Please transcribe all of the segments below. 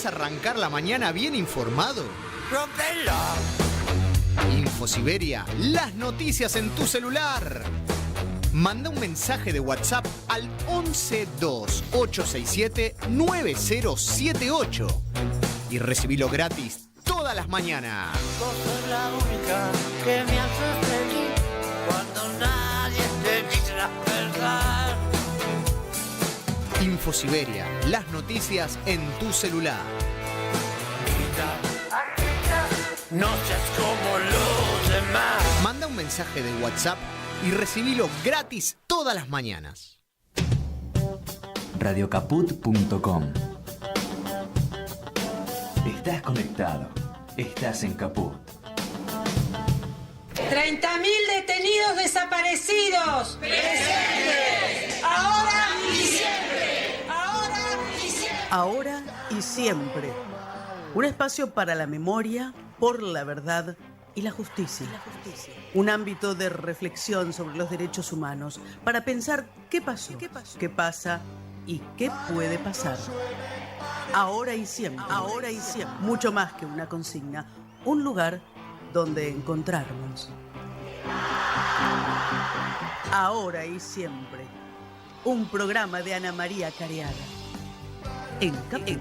¿Querés arrancar la mañana bien informado? ¡Rompela! InfoSiberia, las noticias en tu celular. Manda un mensaje de WhatsApp al 1128679078 y recibilo gratis todas las mañanas. Vos sos la única que me hace feliz cuando nadie te dice la verdad. InfoSiberia, las noticias en tu celular. No seas como los demás. Manda un mensaje de WhatsApp y recibilo gratis todas las mañanas. Radiocaput.com. Estás conectado. Estás en Caput. 30.000 detenidos desaparecidos. ¡Presentes! Ahora y siempre. Ahora y siempre. Ahora y siempre. Un espacio para la memoria, por la verdad y la justicia. Un ámbito de reflexión sobre los derechos humanos para pensar qué pasó, qué pasa y qué puede pasar. Ahora y siempre. Ahora y siempre. Mucho más que una consigna. Un lugar donde encontrarnos. Ahora y siempre. Un programa de Ana María Cariaga. En Caput.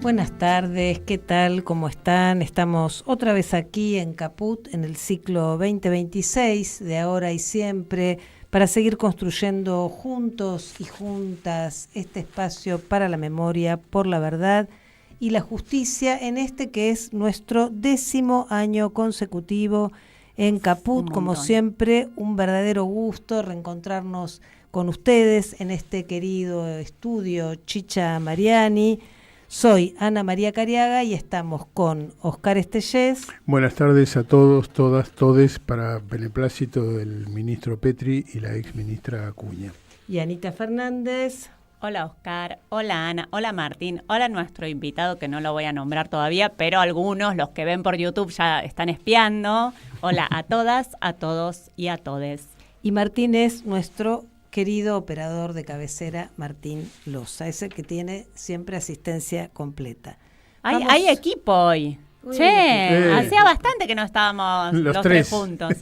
Buenas tardes, ¿qué tal? ¿Cómo están? Estamos otra vez aquí en Caput en el ciclo 2026 de Ahora y Siempre para seguir construyendo juntos y juntas este espacio para la memoria, por la verdad y la justicia en este que es nuestro 10º año consecutivo en Caput. Como siempre, un verdadero gusto reencontrarnos con ustedes en este querido estudio Chicha Mariani. Soy Ana María Cariaga y estamos con Oscar Estellés. Buenas tardes a todos, todas, todes, para beneplácito del ministro Petri y la ex ministra Acuña. Y Anita Fernández. Hola Oscar, hola Ana, hola Martín, hola nuestro invitado que no lo voy a nombrar todavía, pero algunos, los que ven por YouTube ya están espiando. Hola a todas, a todos y a todes. Y Martín es nuestro querido operador de cabecera, Martín Loza, ese que tiene siempre asistencia completa. Hay equipo hoy. Hacía bastante que no estábamos los tres juntos.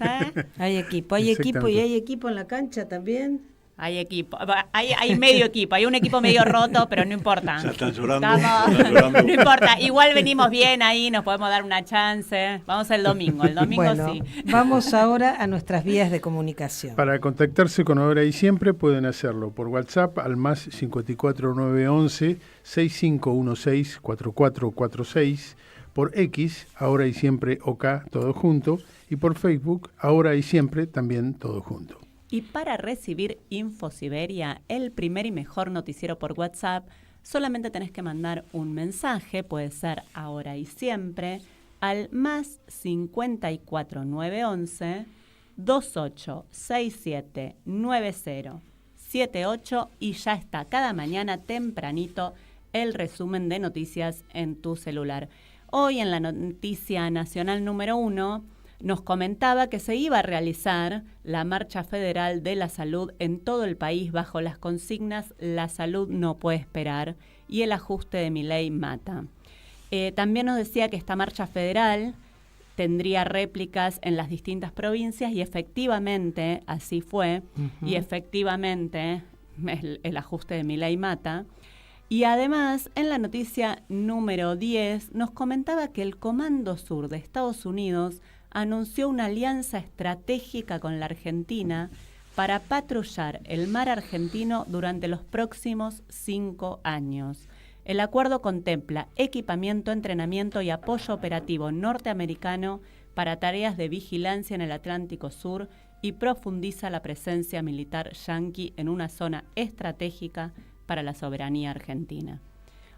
Hay equipo y hay equipo en la cancha también. Hay equipo, hay medio equipo, hay un equipo medio roto, pero no importa. Ya están llorando. No importa, igual venimos bien ahí, nos podemos dar una chance. Vamos el domingo bueno, sí. Vamos ahora a nuestras vías de comunicación. Para contactarse con Ahora y Siempre pueden hacerlo por WhatsApp al más 54911 6516 4446, por X, Ahora y Siempre OK, todo junto, y por Facebook, Ahora y Siempre, también todo junto. Y para recibir InfoSiberia, el primer y mejor noticiero por WhatsApp, solamente tenés que mandar un mensaje, puede ser Ahora y Siempre, al más 54911 28679078 y ya está cada mañana tempranito el resumen de noticias en tu celular. Hoy en la noticia nacional número 1 nos comentaba que se iba a realizar la Marcha Federal de la Salud en todo el país bajo las consignas La salud no puede esperar y el ajuste de Milei mata. También nos decía que esta marcha federal tendría réplicas en las distintas provincias y efectivamente así fue, y efectivamente el ajuste de Milei mata. Y además, en la noticia número 10, nos comentaba que el Comando Sur de Estados Unidos anunció una alianza estratégica con la Argentina para patrullar el mar argentino durante los próximos 5 años. El acuerdo contempla equipamiento, entrenamiento y apoyo operativo norteamericano para tareas de vigilancia en el Atlántico Sur y profundiza la presencia militar yanqui en una zona estratégica para la soberanía argentina.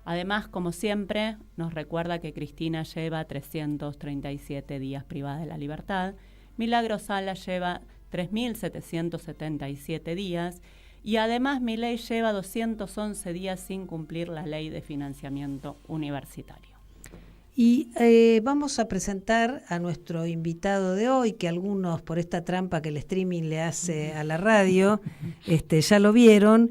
Además, como siempre, nos recuerda que Cristina lleva 337 días privada de la libertad, Milagros Sala lleva 3.777 días y además Milei lleva 211 días sin cumplir la ley de financiamiento universitario. Y vamos a presentar a nuestro invitado de hoy, que algunos por esta trampa que el streaming le hace a la radio, ya lo vieron.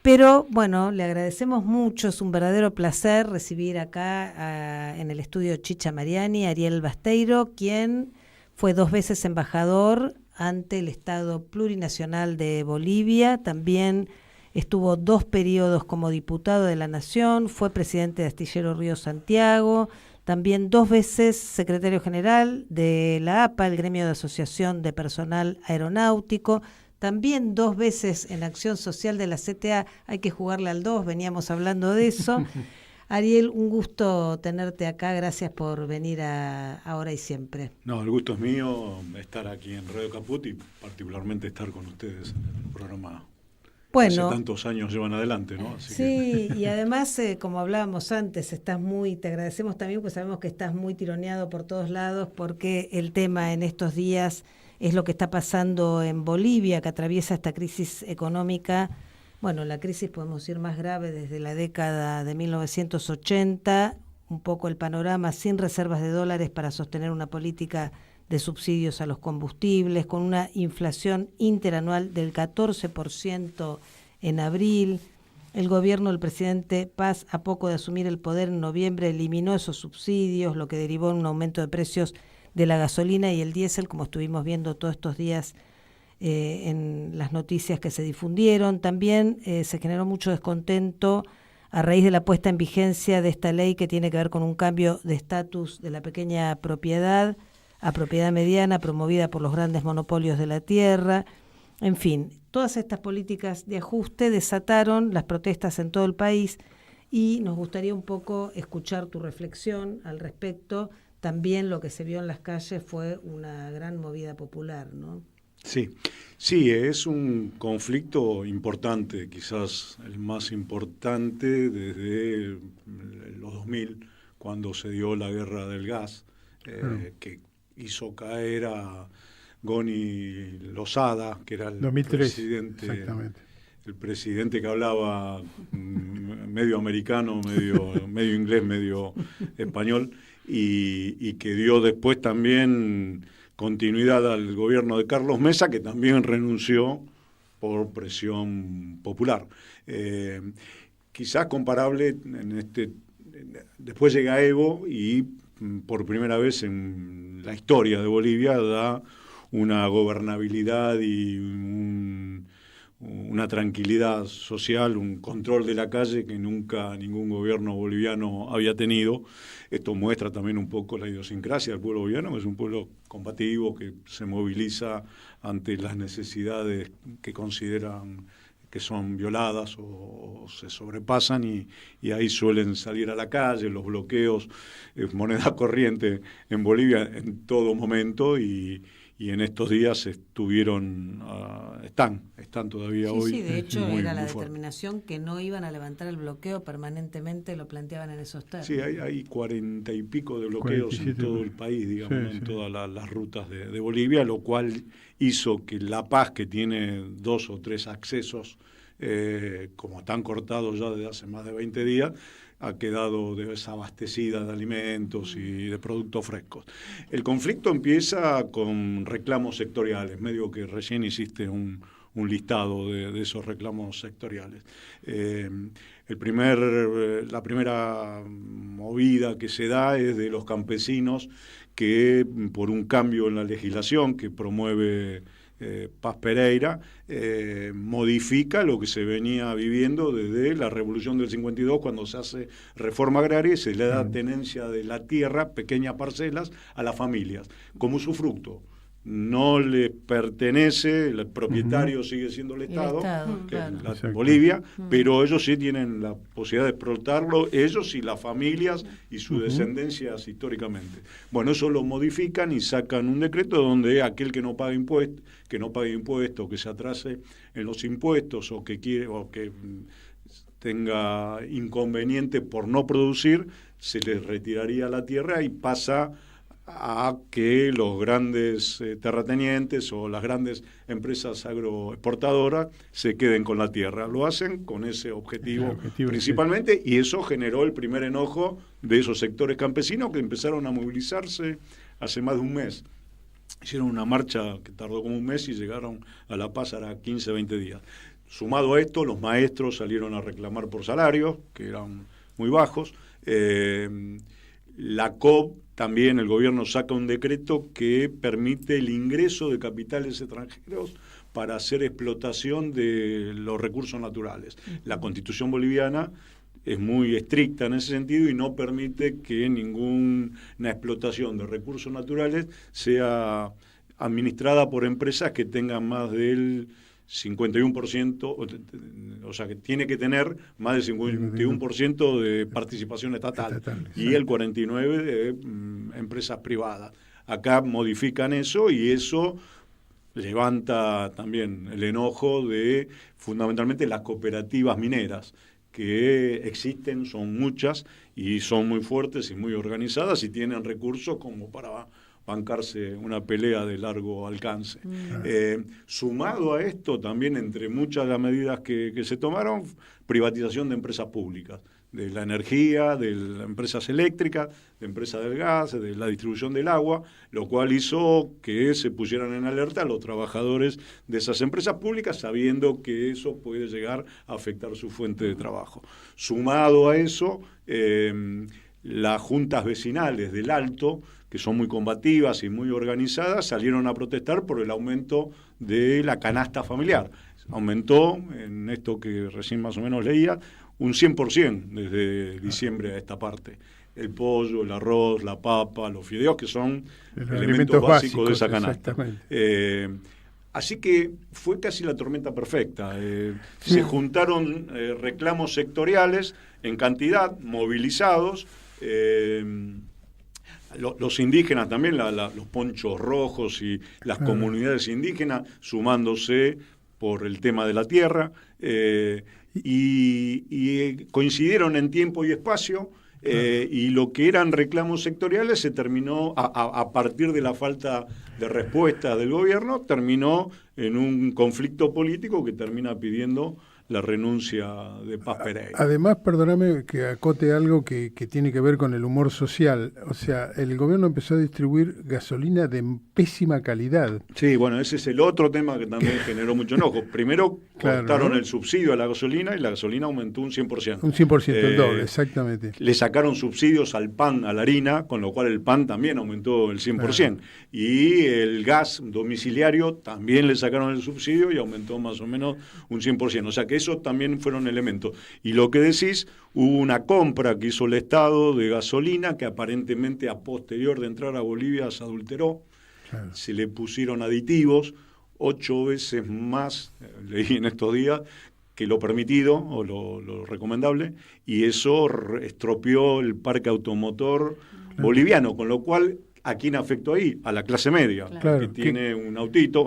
Pero bueno, le agradecemos mucho, es un verdadero placer recibir acá en el estudio Chicha Mariani, Ariel Basteiro, quien fue 2 veces embajador ante el Estado Plurinacional de Bolivia, también estuvo 2 periodos como diputado de la Nación, fue presidente de Astillero Río Santiago, también 2 veces secretario general de la APA, el Gremio de Asociación de Personal Aeronáutico, también 2 veces en Acción Social de la CTA, hay que jugarle al 2, veníamos hablando de eso. Ariel, un gusto tenerte acá, gracias por venir a Ahora y Siempre. No, el gusto es mío estar aquí en Radio Caput y particularmente estar con ustedes en el programa. Bueno, hace tantos años llevan adelante, ¿no? Así sí, y además, como hablábamos antes, te agradecemos también, pues sabemos que estás muy tironeado por todos lados, porque el tema en estos días es lo que está pasando en Bolivia, que atraviesa esta crisis económica. Bueno, la crisis podemos decir más grave desde la década de 1980, un poco el panorama sin reservas de dólares para sostener una política de subsidios a los combustibles, con una inflación interanual del 14% en abril. El gobierno del presidente Paz, a poco de asumir el poder en noviembre, eliminó esos subsidios, lo que derivó en un aumento de precios de la gasolina y el diésel, como estuvimos viendo todos estos días en las noticias que se difundieron. También se generó mucho descontento a raíz de la puesta en vigencia de esta ley que tiene que ver con un cambio de estatus de la pequeña propiedad a propiedad mediana promovida por los grandes monopolios de la tierra. En fin, todas estas políticas de ajuste desataron las protestas en todo el país y nos gustaría un poco escuchar tu reflexión al respecto. También lo que se vio en las calles fue una gran movida popular, ¿no? Sí, es un conflicto importante, quizás el más importante desde los 2000, cuando se dio la guerra del gas, que hizo caer a Goni Lozada, que era el 2003, presidente, exactamente. El presidente que hablaba medio americano, medio inglés, medio español, y que dio después también continuidad al gobierno de Carlos Mesa, que también renunció por presión popular. Quizás comparable después llega Evo y por primera vez en la historia de Bolivia da una gobernabilidad y una tranquilidad social, un control de la calle que nunca ningún gobierno boliviano había tenido. Esto muestra también un poco la idiosincrasia del pueblo boliviano, que es un pueblo combativo, que se moviliza ante las necesidades que consideran que son violadas o se sobrepasan y ahí suelen salir a la calle. Los bloqueos, moneda corriente en Bolivia en todo momento y en estos días están todavía hoy. Sí, de hecho era la fuerte. determinación que no iban a levantar el bloqueo permanentemente, lo planteaban en esos términos. Sí, hay 40 y pico de bloqueos en todo el país, digamos, sí, en todas las rutas de Bolivia, lo cual hizo que La Paz, que tiene 2 o 3 accesos, como están cortados ya desde hace más de 20 días, ha quedado desabastecida de alimentos y de productos frescos. El conflicto empieza con reclamos sectoriales, medio que recién hiciste un listado de esos reclamos sectoriales. La primera movida que se da es de los campesinos que, por un cambio en la legislación que promueve Paz Pereira, modifica lo que se venía viviendo desde la Revolución del 52, cuando se hace reforma agraria y se le da tenencia de la tierra, pequeñas parcelas, a las familias, como usufructo. No le pertenece, el propietario sigue siendo el Estado, que claro. es Bolivia, pero ellos sí tienen la posibilidad de explotarlo, ellos y las familias y sus descendencias históricamente. Bueno, eso lo modifican y sacan un decreto donde aquel que no pague impuestos, que se atrase en los impuestos o que tenga inconveniente por no producir, se le retiraría la tierra y pasa a que los grandes terratenientes o las grandes empresas agroexportadoras se queden con la tierra. Lo hacen con ese objetivo principalmente, y eso generó el primer enojo de esos sectores campesinos que empezaron a movilizarse hace más de un mes. Hicieron una marcha que tardó como un mes y llegaron a La Paz a 15, 20 días. Sumado a esto, los maestros salieron a reclamar por salarios, que eran muy bajos. La COP, también el gobierno saca un decreto que permite el ingreso de capitales extranjeros para hacer explotación de los recursos naturales. La Constitución boliviana es muy estricta en ese sentido y no permite que ninguna explotación de recursos naturales sea administrada por empresas que tengan más del 51%, o sea que tiene que tener más del 51% de participación estatal y el 49% de empresas privadas. Acá modifican eso y eso levanta también el enojo de fundamentalmente las cooperativas mineras que existen, son muchas y son muy fuertes y muy organizadas y tienen recursos como para bancarse una pelea de largo alcance. Sumado a esto, también entre muchas de las medidas que se tomaron, privatización de empresas públicas, de la energía, de las empresas eléctricas, de empresas del gas, de la distribución del agua, lo cual hizo que se pusieran en alerta a los trabajadores de esas empresas públicas, sabiendo que eso puede llegar a afectar su fuente de trabajo. Sumado a eso, las juntas vecinales del Alto, que son muy combativas y muy organizadas, salieron a protestar por el aumento de la canasta familiar. Aumentó, en esto que recién más o menos leía, un 100% desde diciembre a esta parte. El pollo, el arroz, la papa, los fideos, que son elementos básicos de esa canasta. Así que fue casi la tormenta perfecta. Se juntaron reclamos sectoriales en cantidad, movilizados. Los indígenas también, los ponchos rojos y las comunidades indígenas sumándose por el tema de la tierra, y coincidieron en tiempo y espacio, y lo que eran reclamos sectoriales se terminó, a partir de la falta de respuesta del gobierno, terminó en un conflicto político que termina pidiendo la renuncia de Paz Pereira. Además, perdóname que acote algo que tiene que ver con el humor social. O sea, el gobierno empezó a distribuir gasolina de pésima calidad. Sí, bueno, ese es el otro tema que también generó mucho enojo. Primero cortaron el subsidio a la gasolina y la gasolina aumentó un 100%. Un 100%, el doble, exactamente. Le sacaron subsidios al pan, a la harina, con lo cual el pan también aumentó el 100%. Y el gas domiciliario también le sacaron el subsidio y aumentó más o menos un 100%. O sea que eso también fueron elementos. Y lo que decís, hubo una compra que hizo el Estado de gasolina que aparentemente a posterior de entrar a Bolivia se adulteró. Claro. Se le pusieron aditivos 8 veces más, leí en estos días, que lo permitido o lo recomendable, y eso estropeó el parque automotor boliviano, con lo cual, ¿a quién afectó ahí? A la clase media, que tiene un autito,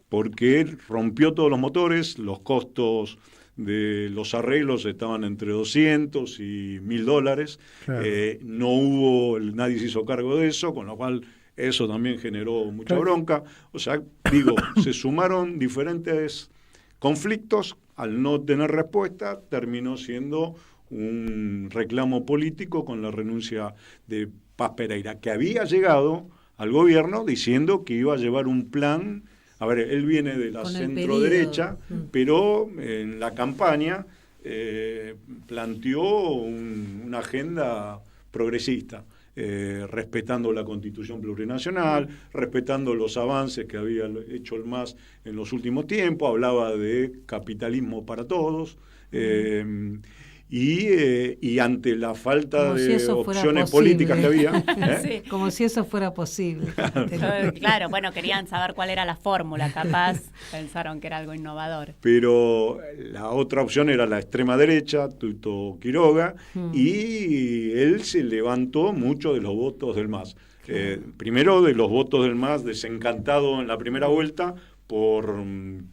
porque rompió todos los motores, los costos de los arreglos estaban entre 200 y $1.000, no hubo, nadie se hizo cargo de eso, con lo cual eso también generó mucha bronca. O sea, digo, se sumaron diferentes conflictos, al no tener respuesta, terminó siendo un reclamo político con la renuncia de Paz Pereira, que había llegado al gobierno diciendo que iba a llevar un plan. A ver, él viene de la centro-derecha, pero en la campaña planteó una agenda progresista, respetando la Constitución plurinacional, respetando los avances que había hecho el MAS en los últimos tiempos, hablaba de capitalismo para todos, y ante la falta de opciones políticas que había... Sí. Como si eso fuera posible. Claro, bueno, querían saber cuál era la fórmula, capaz pensaron que era algo innovador. Pero la otra opción era la extrema derecha, Tuto Quiroga, y él se levantó mucho de los votos del MAS. Primero de los votos del MAS desencantado en la primera vuelta por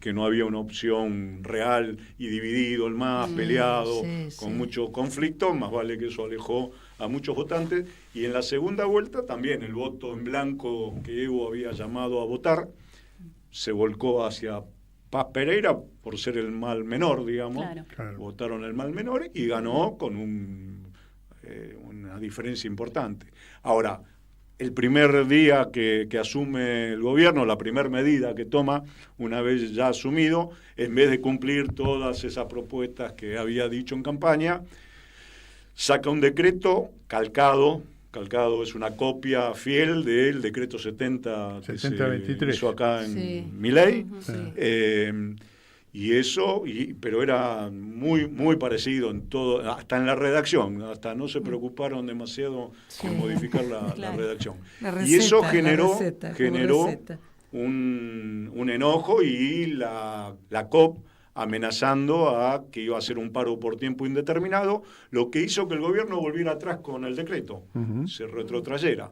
que no había una opción real y dividido el MAS, peleado, con mucho conflicto, más vale que eso alejó a muchos votantes. Y en la segunda vuelta también el voto en blanco que Evo había llamado a votar se volcó hacia Paz Pereira por ser el mal menor, digamos. Claro. Votaron el mal menor y ganó con una diferencia importante. Ahora, el primer día que asume el gobierno, la primera medida que toma, una vez ya asumido, en vez de cumplir todas esas propuestas que había dicho en campaña, saca un decreto calcado es una copia fiel del decreto 70 que se hizo acá en Milei. Y eso, pero era muy, muy parecido en todo, hasta en la redacción, hasta no se preocuparon demasiado en modificar la redacción. Y eso generó un enojo y la COP amenazando a que iba a hacer un paro por tiempo indeterminado, lo que hizo que el gobierno volviera atrás con el decreto, se retrotrayera.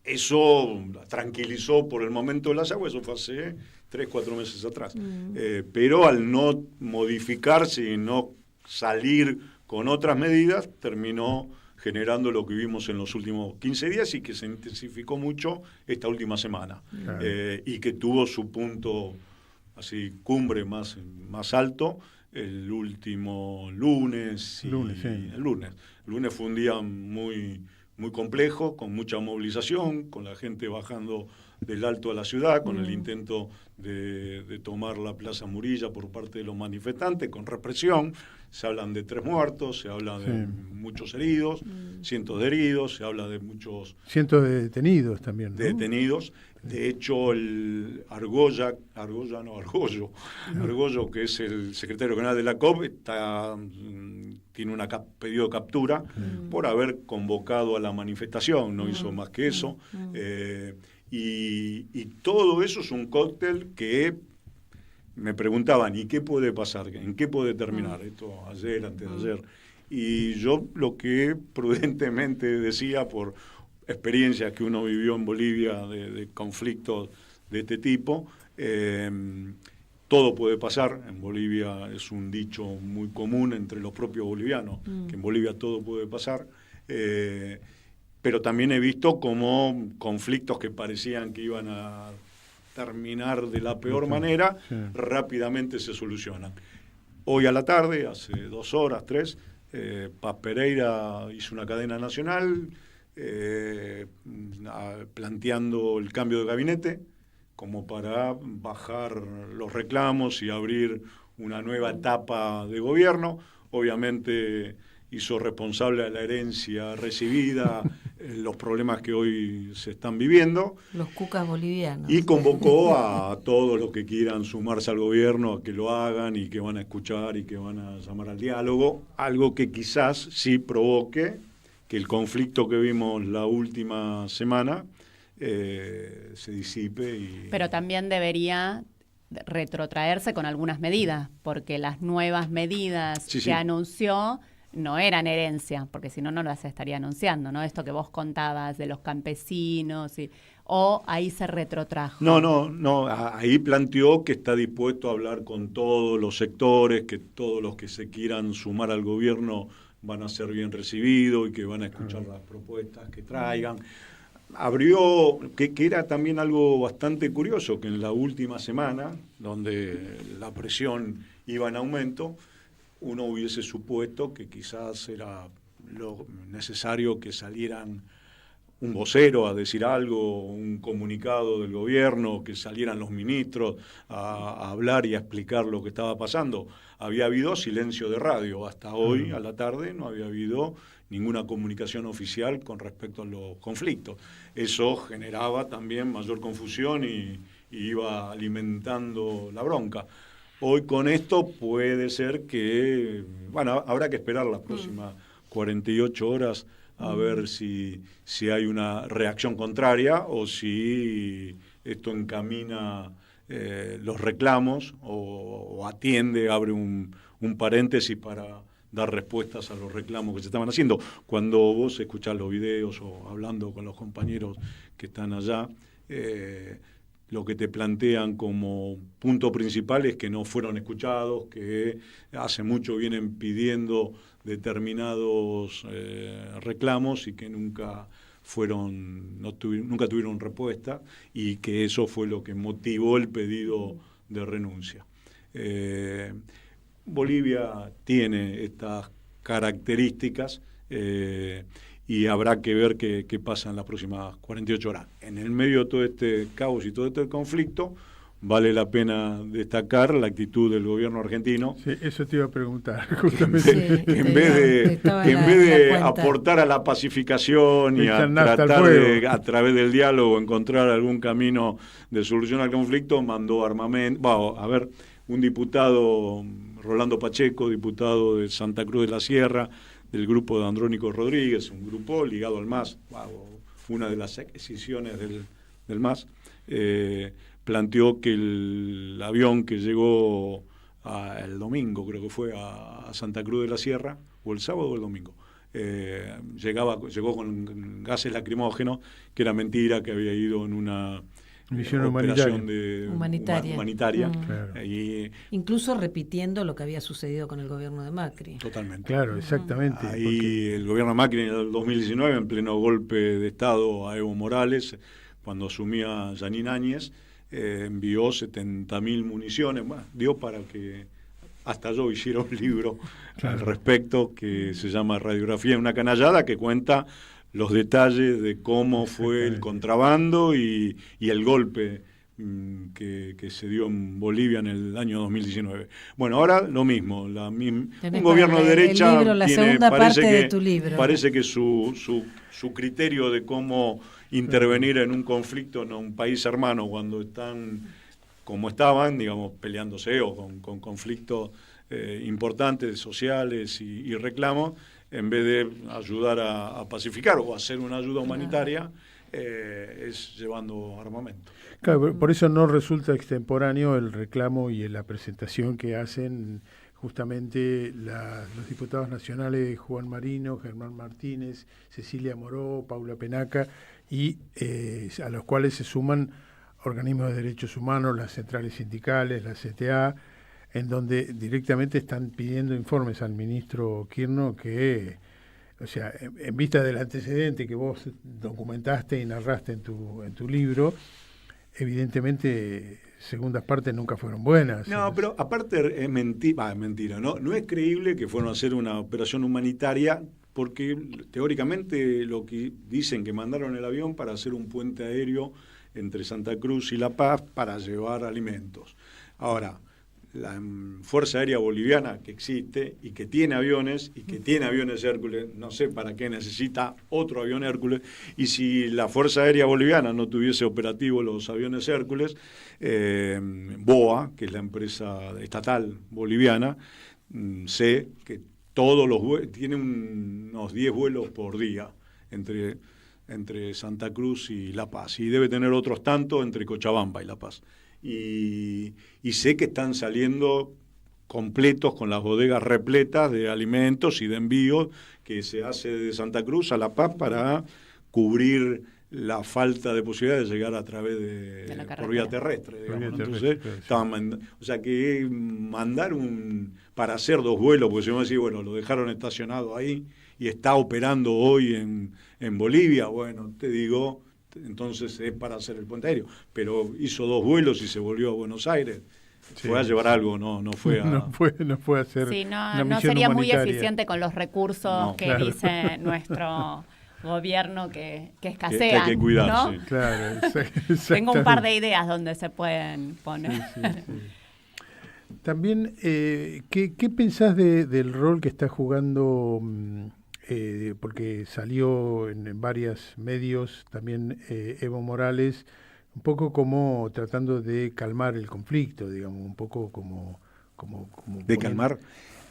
Eso tranquilizó por el momento de las aguas, eso fue hace 3-4 meses atrás. Pero al no modificarse y no salir con otras medidas, terminó generando lo que vimos en los últimos 15 días y que se intensificó mucho esta última semana. Y que tuvo su punto así cumbre más alto el último lunes. El lunes fue un día muy complejo, con mucha movilización, con la gente bajando del Alto a la ciudad, con el intento de tomar la Plaza Murilla por parte de los manifestantes, con represión. Se hablan de 3 muertos, se habla de muchos heridos, cientos de heridos, se habla de muchos... Cientos de detenidos también, ¿no? Detenidos. De hecho, el Argollo, que es el secretario general de la COP, tiene un pedido de captura por haber convocado a la manifestación, no hizo más que eso. Y todo eso es un cóctel que me preguntaban, ¿y qué puede pasar? ¿En qué puede terminar? Esto ayer, antes de ayer. Y yo lo que prudentemente decía por experiencias que uno vivió en Bolivia de conflictos de este tipo, todo puede pasar. En Bolivia es un dicho muy común entre los propios bolivianos, que en Bolivia todo puede pasar. Pero también he visto como conflictos que parecían que iban a terminar de la peor manera, rápidamente se solucionan. Hoy a la tarde, hace 2 horas, 3, Paz Pereira hizo una cadena nacional planteando el cambio de gabinete como para bajar los reclamos y abrir una nueva etapa de gobierno. Obviamente hizo responsable a la herencia recibida, los problemas que hoy se están viviendo. Los cucas bolivianos. Y convocó a todos los que quieran sumarse al gobierno a que lo hagan y que van a escuchar y que van a llamar al diálogo, algo que quizás sí provoque que el conflicto que vimos la última semana se disipe. Pero también debería retrotraerse con algunas medidas, porque las nuevas medidas que anunció no eran herencia, porque si no, no las estaría anunciando, ¿no? Esto que vos contabas de los campesinos, o ahí se retrotrajo. No, ahí planteó que está dispuesto a hablar con todos los sectores, que todos los que se quieran sumar al gobierno van a ser bien recibidos y que van a escuchar las propuestas que traigan. Abrió, que era también algo bastante curioso, que en la última semana, donde la presión iba en aumento, uno hubiese supuesto que quizás era lo necesario que salieran un vocero a decir algo, un comunicado del gobierno, que salieran los ministros a hablar y a explicar lo que estaba pasando. Había habido silencio de radio. Hasta hoy, a la tarde, no había habido ninguna comunicación oficial con respecto a los conflictos. Eso generaba también mayor confusión y iba alimentando la bronca. Hoy con esto puede ser que, habrá que esperar las próximas 48 horas a ver si hay una reacción contraria o si esto encamina los reclamos o atiende, abre un paréntesis para dar respuestas a los reclamos que se estaban haciendo. Cuando vos escuchás los videos o hablando con los compañeros que están allá, lo que te plantean como punto principal es que no fueron escuchados, que hace mucho vienen pidiendo determinados reclamos y que nunca tuvieron respuesta, y que eso fue lo que motivó el pedido de renuncia. Bolivia tiene estas características y habrá que ver qué pasa en las próximas 48 horas. En el medio de todo este caos y todo este conflicto, vale la pena destacar la actitud del gobierno argentino. Sí, eso te iba a preguntar, justamente. Que en vez de aportar a la pacificación y a tratar de, a través del diálogo, encontrar algún camino de solución al conflicto, mandó armamento. A ver, un diputado, Rolando Pacheco, diputado de Santa Cruz de la Sierra, del grupo de Andrónico Rodríguez, un grupo ligado al MAS, una de las escisiones del MAS, planteó que el avión que llegó el domingo, creo que fue, a Santa Cruz de la Sierra, o el sábado o el domingo, llegó con gases lacrimógenos, que era mentira, que había ido en una misión operación humanitaria. Claro. Incluso repitiendo lo que había sucedido con el gobierno de Macri. Totalmente. Claro, exactamente. Ahí el gobierno de Macri en el 2019, en pleno golpe de Estado a Evo Morales, cuando asumía Yanín Áñez, envió 70.000 municiones, dio para que hasta yo hiciera un libro al respecto que se llama Radiografía en una canallada, que cuenta los detalles de cómo fue el contrabando y el golpe que se dio en Bolivia en el año 2019. Bueno, ahora lo mismo, un gobierno de derecha parece que su criterio de cómo intervenir en un conflicto, en un país hermano, cuando están como estaban, digamos, peleándose o con conflictos importantes, sociales y reclamos, en vez de ayudar a pacificar o hacer una ayuda humanitaria, es llevando armamento. Claro, por eso no resulta extemporáneo el reclamo y la presentación que hacen justamente los diputados nacionales Juan Marino, Germán Martínez, Cecilia Moró, Paula Penaca, y a los cuales se suman organismos de derechos humanos, las centrales sindicales, la CTA, en donde directamente están pidiendo informes al ministro Kirchner que, o sea, en vista del antecedente que vos documentaste y narraste en tu libro, evidentemente segundas partes nunca fueron buenas. No, pero aparte es mentira, no es creíble que fueron a hacer una operación humanitaria, porque teóricamente lo que dicen que mandaron el avión para hacer un puente aéreo entre Santa Cruz y La Paz para llevar alimentos. Ahora, la Fuerza Aérea Boliviana, que existe y que tiene aviones Hércules, no sé para qué necesita otro avión Hércules, y si la Fuerza Aérea Boliviana no tuviese operativos los aviones Hércules, BOA, que es la empresa estatal boliviana, sé que todos los vuelos, tiene unos 10 vuelos por día entre Santa Cruz y La Paz, y debe tener otros tantos entre Cochabamba y La Paz. Y sé que están saliendo completos con las bodegas repletas de alimentos y de envíos que se hace de Santa Cruz a La Paz para cubrir la falta de posibilidad de llegar a través de por vía terrestre, digamos, ¿no? Entonces, o sea que mandar para hacer 2 vuelos, porque si uno decía, bueno, lo dejaron estacionado ahí y está operando hoy en Bolivia, bueno, te digo, entonces es para hacer el puente aéreo, pero hizo 2 vuelos y se volvió a Buenos Aires. Fue a llevar algo, no fue a... No fue a hacer una no misión sería humanitaria. muy eficiente con los recursos dice nuestro gobierno que escasean. Que hay que cuidar, ¿no? sí. Claro, Tengo un par de ideas donde se pueden poner. Sí. También, ¿qué pensás del rol que está jugando, porque salió en varios medios también Evo Morales, un poco como tratando de calmar el conflicto, digamos, un poco como ¿De calmar?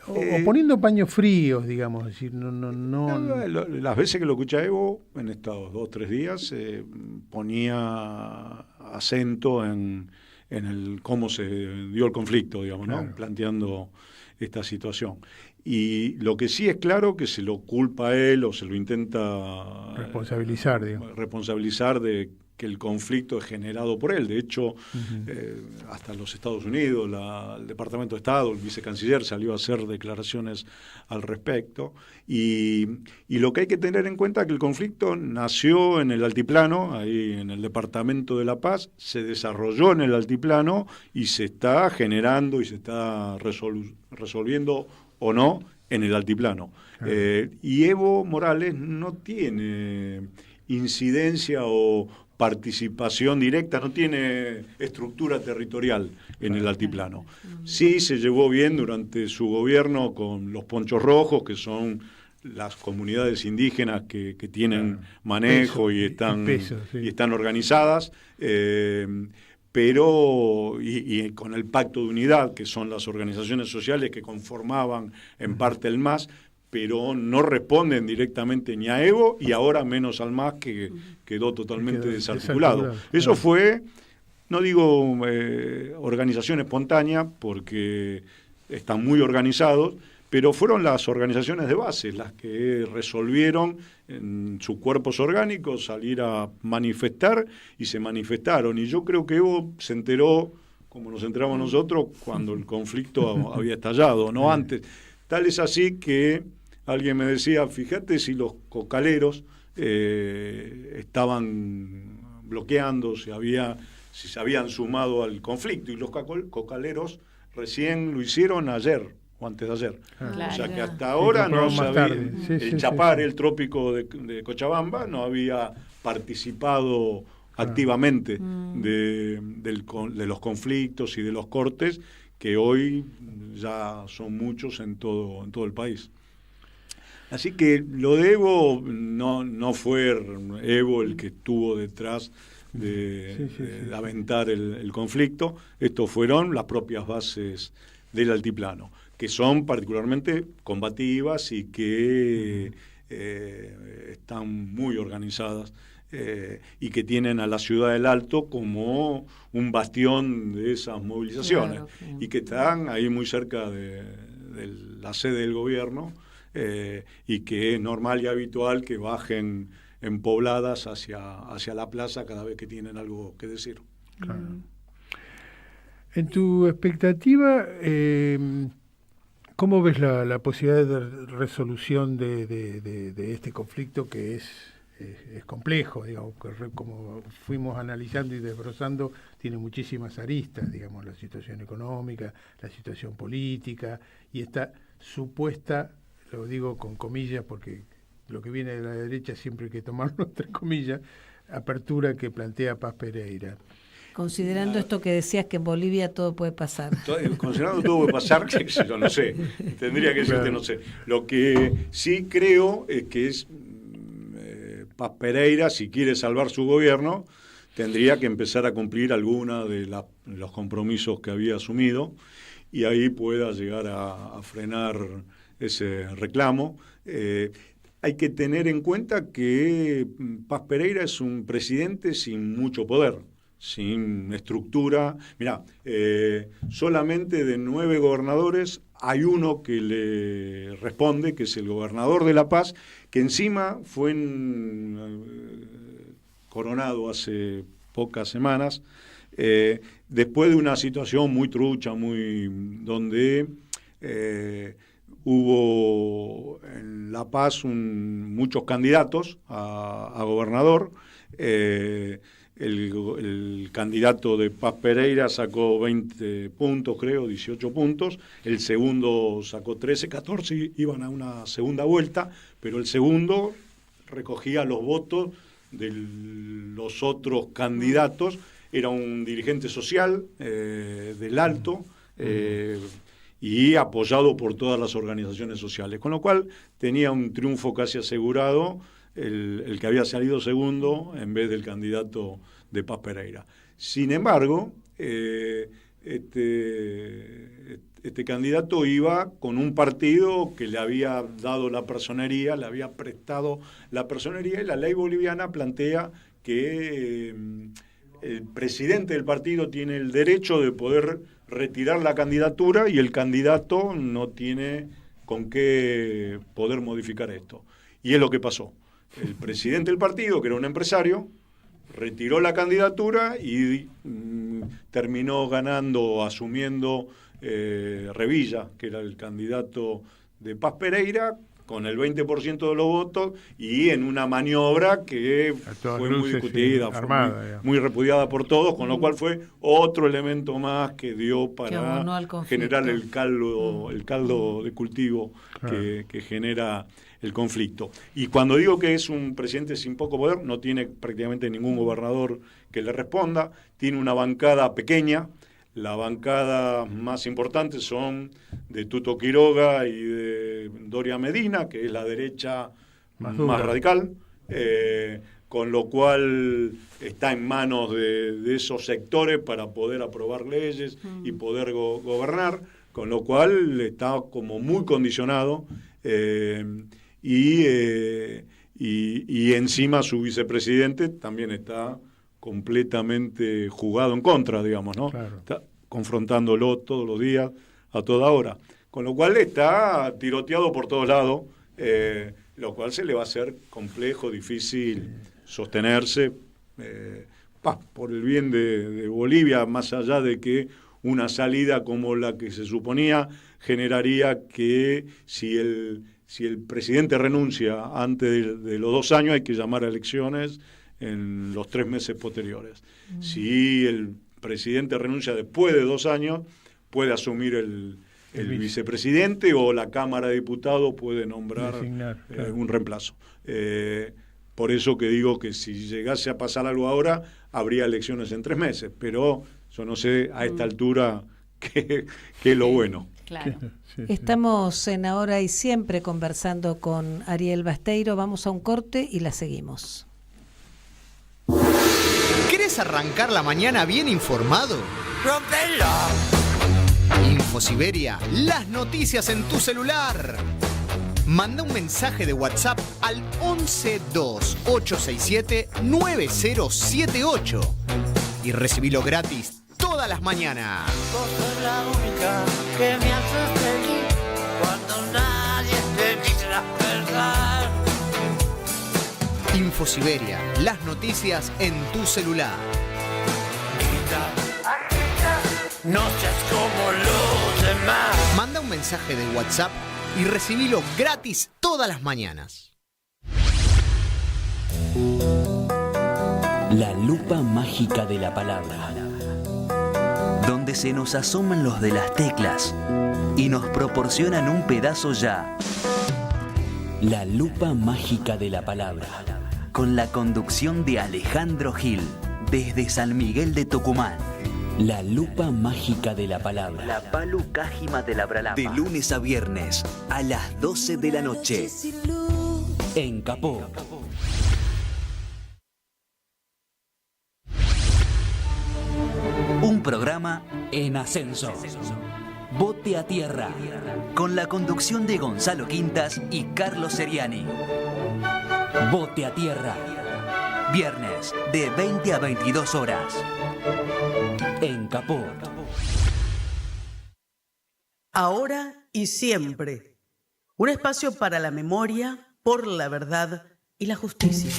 O poniendo paños fríos, digamos, es decir, no. Las veces que lo escuché Evo, en estos 2 o 3 días, ponía acento en el cómo se dio el conflicto, digamos, claro, ¿no? Planteando esta situación. Y lo que sí es claro que se lo culpa a él o se lo intenta responsabilizar, digamos, responsabilizar de el conflicto es generado por él. De hecho, hasta los Estados Unidos, el Departamento de Estado, el vicecanciller salió a hacer declaraciones al respecto. Y lo que hay que tener en cuenta es que el conflicto nació en el altiplano, ahí en el Departamento de La Paz, se desarrolló en el altiplano y se está generando y se está resolviendo o no en el altiplano. Y Evo Morales no tiene incidencia o participación directa, no tiene estructura territorial en el altiplano. Sí se llevó bien durante su gobierno con los ponchos rojos, que son las comunidades indígenas que tienen manejo y están organizadas, pero con el Pacto de Unidad, que son las organizaciones sociales que conformaban en parte el MAS, pero no responden directamente ni a Evo y ahora menos al MAS, que quedó totalmente desarticulado. Eso fue, no digo organización espontánea, porque están muy organizados, pero fueron las organizaciones de base las que resolvieron en sus cuerpos orgánicos salir a manifestar, y se manifestaron. Y yo creo que Evo se enteró, como nos enteramos nosotros, cuando el conflicto había estallado, no antes. Tal es así que alguien me decía, fíjate si los cocaleros estaban bloqueando, si se habían sumado al conflicto, y los cocaleros recién lo hicieron ayer o antes de ayer. O sea que hasta ahora no sabía. El Chapare, el trópico de Cochabamba, no había participado activamente de los conflictos y de los cortes, que hoy ya son muchos en todo el país. Así que lo de Evo no fue Evo el que estuvo detrás de aventar el conflicto. Estos fueron las propias bases del altiplano, que son particularmente combativas y que están muy organizadas, y que tienen a la ciudad del Alto como un bastión de esas movilizaciones, y que están ahí muy cerca de la sede del gobierno, y que es normal y habitual que bajen en pobladas hacia la plaza cada vez que tienen algo que decir. Claro. En tu expectativa, ¿cómo ves la posibilidad de resolución de este conflicto, que es complejo, digamos, como fuimos analizando y desbrozando, tiene muchísimas aristas, digamos, la situación económica, la situación política, y esta supuesta, lo digo con comillas porque lo que viene de la derecha siempre hay que tomarlo entre comillas, apertura que plantea Paz Pereira. Considerando esto que decías, que en Bolivia todo puede pasar. Considerando todo puede pasar, yo no sé, tendría que decirte, no sé. Lo que sí creo es que Paz Pereira, si quiere salvar su gobierno, tendría que empezar a cumplir alguna de los compromisos que había asumido, y ahí pueda llegar a frenar ese reclamo. Hay que tener en cuenta que Paz Pereira es un presidente sin mucho poder, sin estructura. Mirá, solamente de 9 gobernadores hay uno que le responde, que es el gobernador de La Paz, que encima fue coronado hace pocas semanas, después de una situación muy trucha, donde hubo en La Paz muchos candidatos a gobernador. El candidato de Paz Pereira sacó 20 puntos, creo, 18 puntos. El segundo sacó 13, 14, iban a una segunda vuelta, pero el segundo recogía los votos de los otros candidatos. Era un dirigente social del Alto, y apoyado por todas las organizaciones sociales, con lo cual tenía un triunfo casi asegurado el que había salido segundo en vez del candidato de Paz Pereira. Sin embargo, este candidato iba con un partido que le había dado la personería, le había prestado la personería, y la ley boliviana plantea que el presidente del partido tiene el derecho de poder retirar la candidatura, y el candidato no tiene con qué poder modificar esto. Y es lo que pasó. El presidente del partido, que era un empresario, retiró la candidatura y terminó ganando, asumiendo Revilla, que era el candidato de Paz Pereira, con el 20% de los votos, y en una maniobra que fue muy discutida, sí, fue armada, muy repudiada por todos, con lo cual fue otro elemento más que dio para generar el caldo de cultivo que genera el conflicto. Y cuando digo que es un presidente sin poco poder, no tiene prácticamente ningún gobernador que le responda, tiene una bancada pequeña. La bancada más importante son de Tuto Quiroga y de Doria Medina, que es la derecha más radical, con lo cual está en manos de esos sectores para poder aprobar leyes y poder gobernar, con lo cual está como muy condicionado y encima su vicepresidente también está completamente jugado en contra, digamos, ¿no? Claro. Está confrontándolo todos los días, a toda hora. Con lo cual está tiroteado por todos lados, lo cual se le va a hacer complejo, difícil sostenerse, por el bien de Bolivia, más allá de que una salida como la que se suponía generaría que si el presidente renuncia antes de los 2 años, hay que llamar a elecciones en los 3 meses posteriores. Si el presidente renuncia después de 2 años, puede asumir el vicepresidente, o la Cámara de Diputados puede nombrar un reemplazo. Por eso que digo que si llegase a pasar algo ahora, habría elecciones en 3 meses, pero yo no sé a esta altura qué es lo bueno. Claro. Estamos en Ahora y Siempre conversando con Ariel Basteiro. Vamos a un corte y la seguimos. ¿Querés arrancar la mañana bien informado? ¡Rompela! InfoSiberia, las noticias en tu celular. Manda un mensaje de WhatsApp al 1128679078 y recibilo gratis todas las mañanas. Vos sos la única que me haces feliz cuando nadie te dice la verdad. InfoSiberia, las noticias en tu celular. No seas como los demás. Manda un mensaje de WhatsApp y recibilo gratis todas las mañanas. La lupa mágica de la palabra, donde se nos asoman los de las teclas y nos proporcionan un pedazo ya. La lupa mágica de la palabra, con la conducción de Alejandro Gil, desde San Miguel de Tucumán. La lupa mágica de la palabra. La palu cájima de la bralapa. De lunes a viernes, a las 12 de la noche. En Capó. Un programa en ascenso. Bote a tierra. Con la conducción de Gonzalo Quintas y Carlos Seriani. Bote a tierra. Viernes de 20 a 22 horas. En Capó. Ahora y siempre. Un espacio para la memoria, por la verdad y la justicia.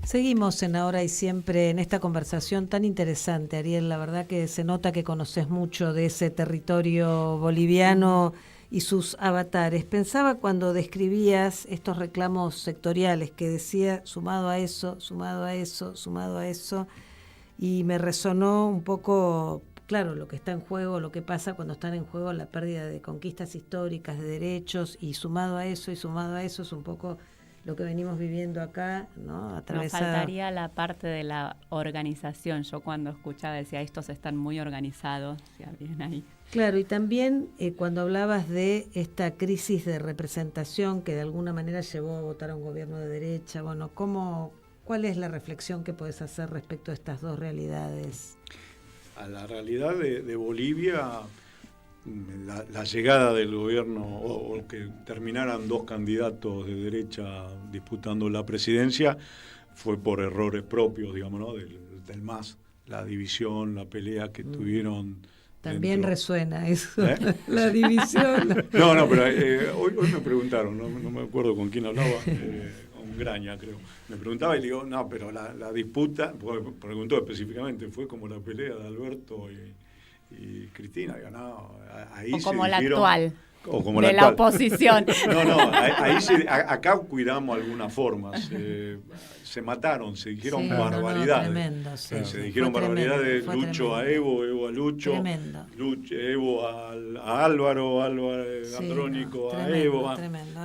Seguimos en Ahora y Siempre en esta conversación tan interesante, Ariel. La verdad que se nota que conoces mucho de ese territorio boliviano y sus avatares. Pensaba cuando describías estos reclamos sectoriales que decía sumado a eso, sumado a eso, sumado a eso, y me resonó un poco, claro, lo que está en juego, lo que pasa cuando están en juego la pérdida de conquistas históricas, de derechos, y sumado a eso es un poco lo que venimos viviendo acá, ¿no? Nos faltaría la parte de la organización. Yo cuando escuchaba decía, estos están muy organizados, ya bien ahí. Claro, y también cuando hablabas de esta crisis de representación que de alguna manera llevó a votar a un gobierno de derecha, bueno, ¿cuál es la reflexión que puedes hacer respecto a estas dos realidades? A la realidad de Bolivia, la llegada del gobierno, o que terminaran 2 candidatos de derecha disputando la presidencia, fue por errores propios, digamos, ¿no? del MAS, la división, la pelea que tuvieron. También dentro. Resuena eso, la división. No, pero hoy me preguntaron, no me acuerdo con quién hablaba, Graña, creo. Me preguntaba y le digo, no, pero la disputa, porque preguntó específicamente, fue como la pelea de Alberto y Cristina. Digo, no, ahí o como se la dijeron, actual. O como de la oposición. No, acá cuidamos algunas formas. Se mataron, se dijeron barbaridades. Tremendo, sí. Se dijeron barbaridades, Lucho a Evo, Evo a Lucho, Evo a Álvaro, Andrónico a Evo.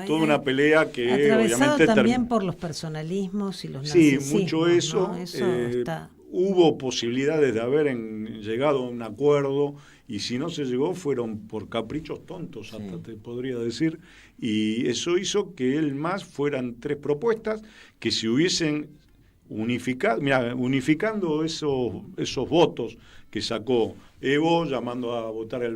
Toda una pelea que atravesado obviamente también por los personalismos y los narcisismos. Sí, mucho eso. ¿no? Está... Hubo posibilidades de haber llegado a un acuerdo, y si no se llegó fueron por caprichos tontos, hasta te podría decir, y eso hizo que el MAS fueran 3 propuestas que se hubiesen unificado, unificando esos votos que sacó Evo, llamando a votar al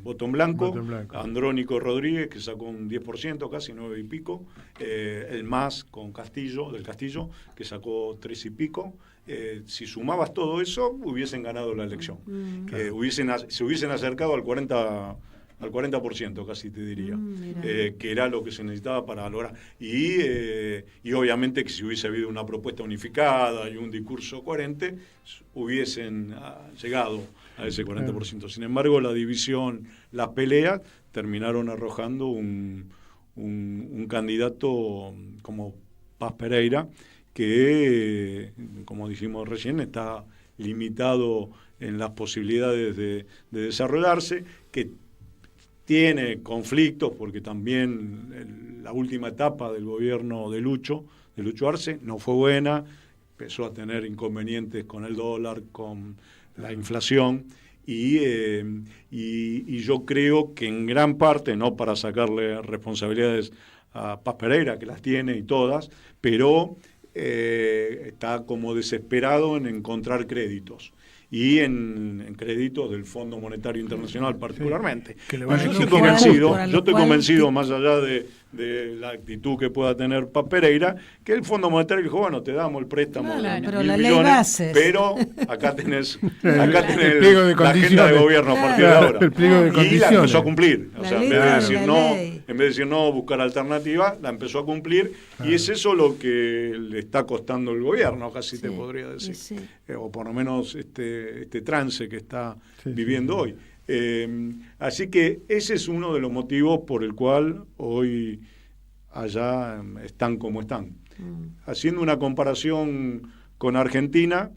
voto en blanco, Andrónico Rodríguez, que sacó un 10%, casi 9 y pico, el MAS con del Castillo, que sacó 3 y pico. Si sumabas todo eso, hubiesen ganado la elección. Se hubiesen acercado al 40%, casi te diría, que era lo que se necesitaba para lograr. Y obviamente que si hubiese habido una propuesta unificada y un discurso coherente, hubiesen llegado a ese 40%. Sin embargo, la división, las peleas, terminaron arrojando un candidato como Paz Pereira, que, como dijimos recién, está limitado en las posibilidades de desarrollarse, que tiene conflictos, porque también la última etapa del gobierno de Lucho Arce, no fue buena, empezó a tener inconvenientes con el dólar, con la inflación, y yo creo que en gran parte, no para sacarle responsabilidades a Paz Pereira, que las tiene y todas, pero está como desesperado en encontrar créditos, y en créditos del Fondo Monetario Internacional particularmente. Yo estoy convencido, más allá de la actitud que pueda tener Paz Pereira, que el Fondo Monetario dijo, bueno, te damos el préstamo de pero 1.000 la millones, ley bases. pero acá tenés el pliego de la agenda de gobierno a partir de ahora. El pliego de condiciones. Y la empezó a cumplir. O sea, en vez de ley. decir no, buscar alternativa, la empezó a cumplir, y es eso lo que le está costando el gobierno, casi te podría decir. O por lo menos este trance que está viviendo hoy. Así que ese es uno de los motivos por el cual hoy allá están como están. Haciendo una comparación con Argentina,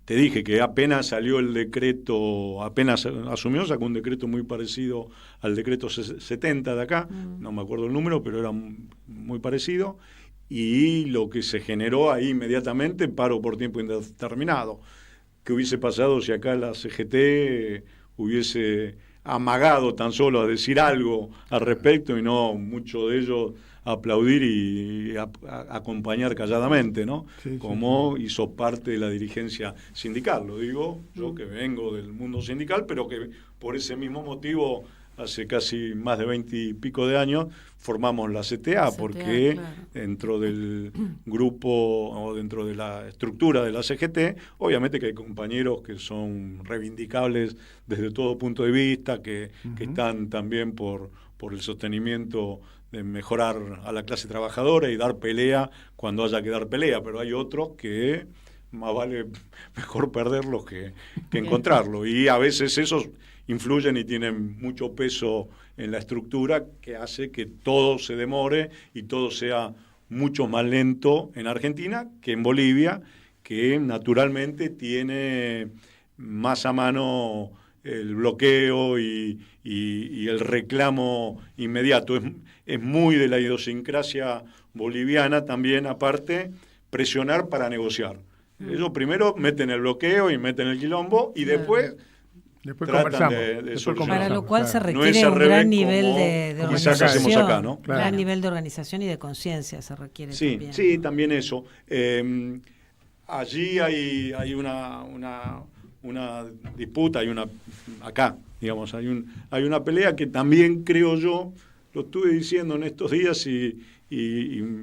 te dije que apenas salió el decreto, apenas asumió, sacó un decreto muy parecido al decreto 70 de acá, no me acuerdo el número, pero era muy parecido, y lo que se generó ahí inmediatamente, paro por tiempo indeterminado. ¿Qué hubiese pasado si acá la CGT hubiese amagado tan solo a decir algo al respecto, y no mucho de ellos aplaudir y acompañar calladamente, ¿no? Como hizo parte de la dirigencia sindical? Lo digo yo, que vengo del mundo sindical, pero que por ese mismo motivo hace casi más de 20 y pico de años formamos la CTA, porque dentro del grupo o dentro de la estructura de la CGT, obviamente que hay compañeros que son reivindicables desde todo punto de vista, que están también por el sostenimiento de mejorar a la clase trabajadora y dar pelea cuando haya que dar pelea, pero hay otros que más vale mejor perderlos que encontrarlo, y a veces esos influyen y tienen mucho peso en la estructura, que hace que todo se demore y todo sea mucho más lento en Argentina que en Bolivia, que naturalmente tiene más a mano el bloqueo y el reclamo inmediato. Es muy de la idiosincrasia boliviana también, aparte, presionar para negociar. Ellos primero meten el bloqueo y meten el quilombo, y después tratan de solucionar. Para lo cual se requiere un gran nivel de organización, acá, ¿no? Gran nivel de organización y de conciencia se requiere también. Sí, también eso. Allí hay una disputa, acá, digamos, hay una pelea que también creo yo, lo estuve diciendo en estos días y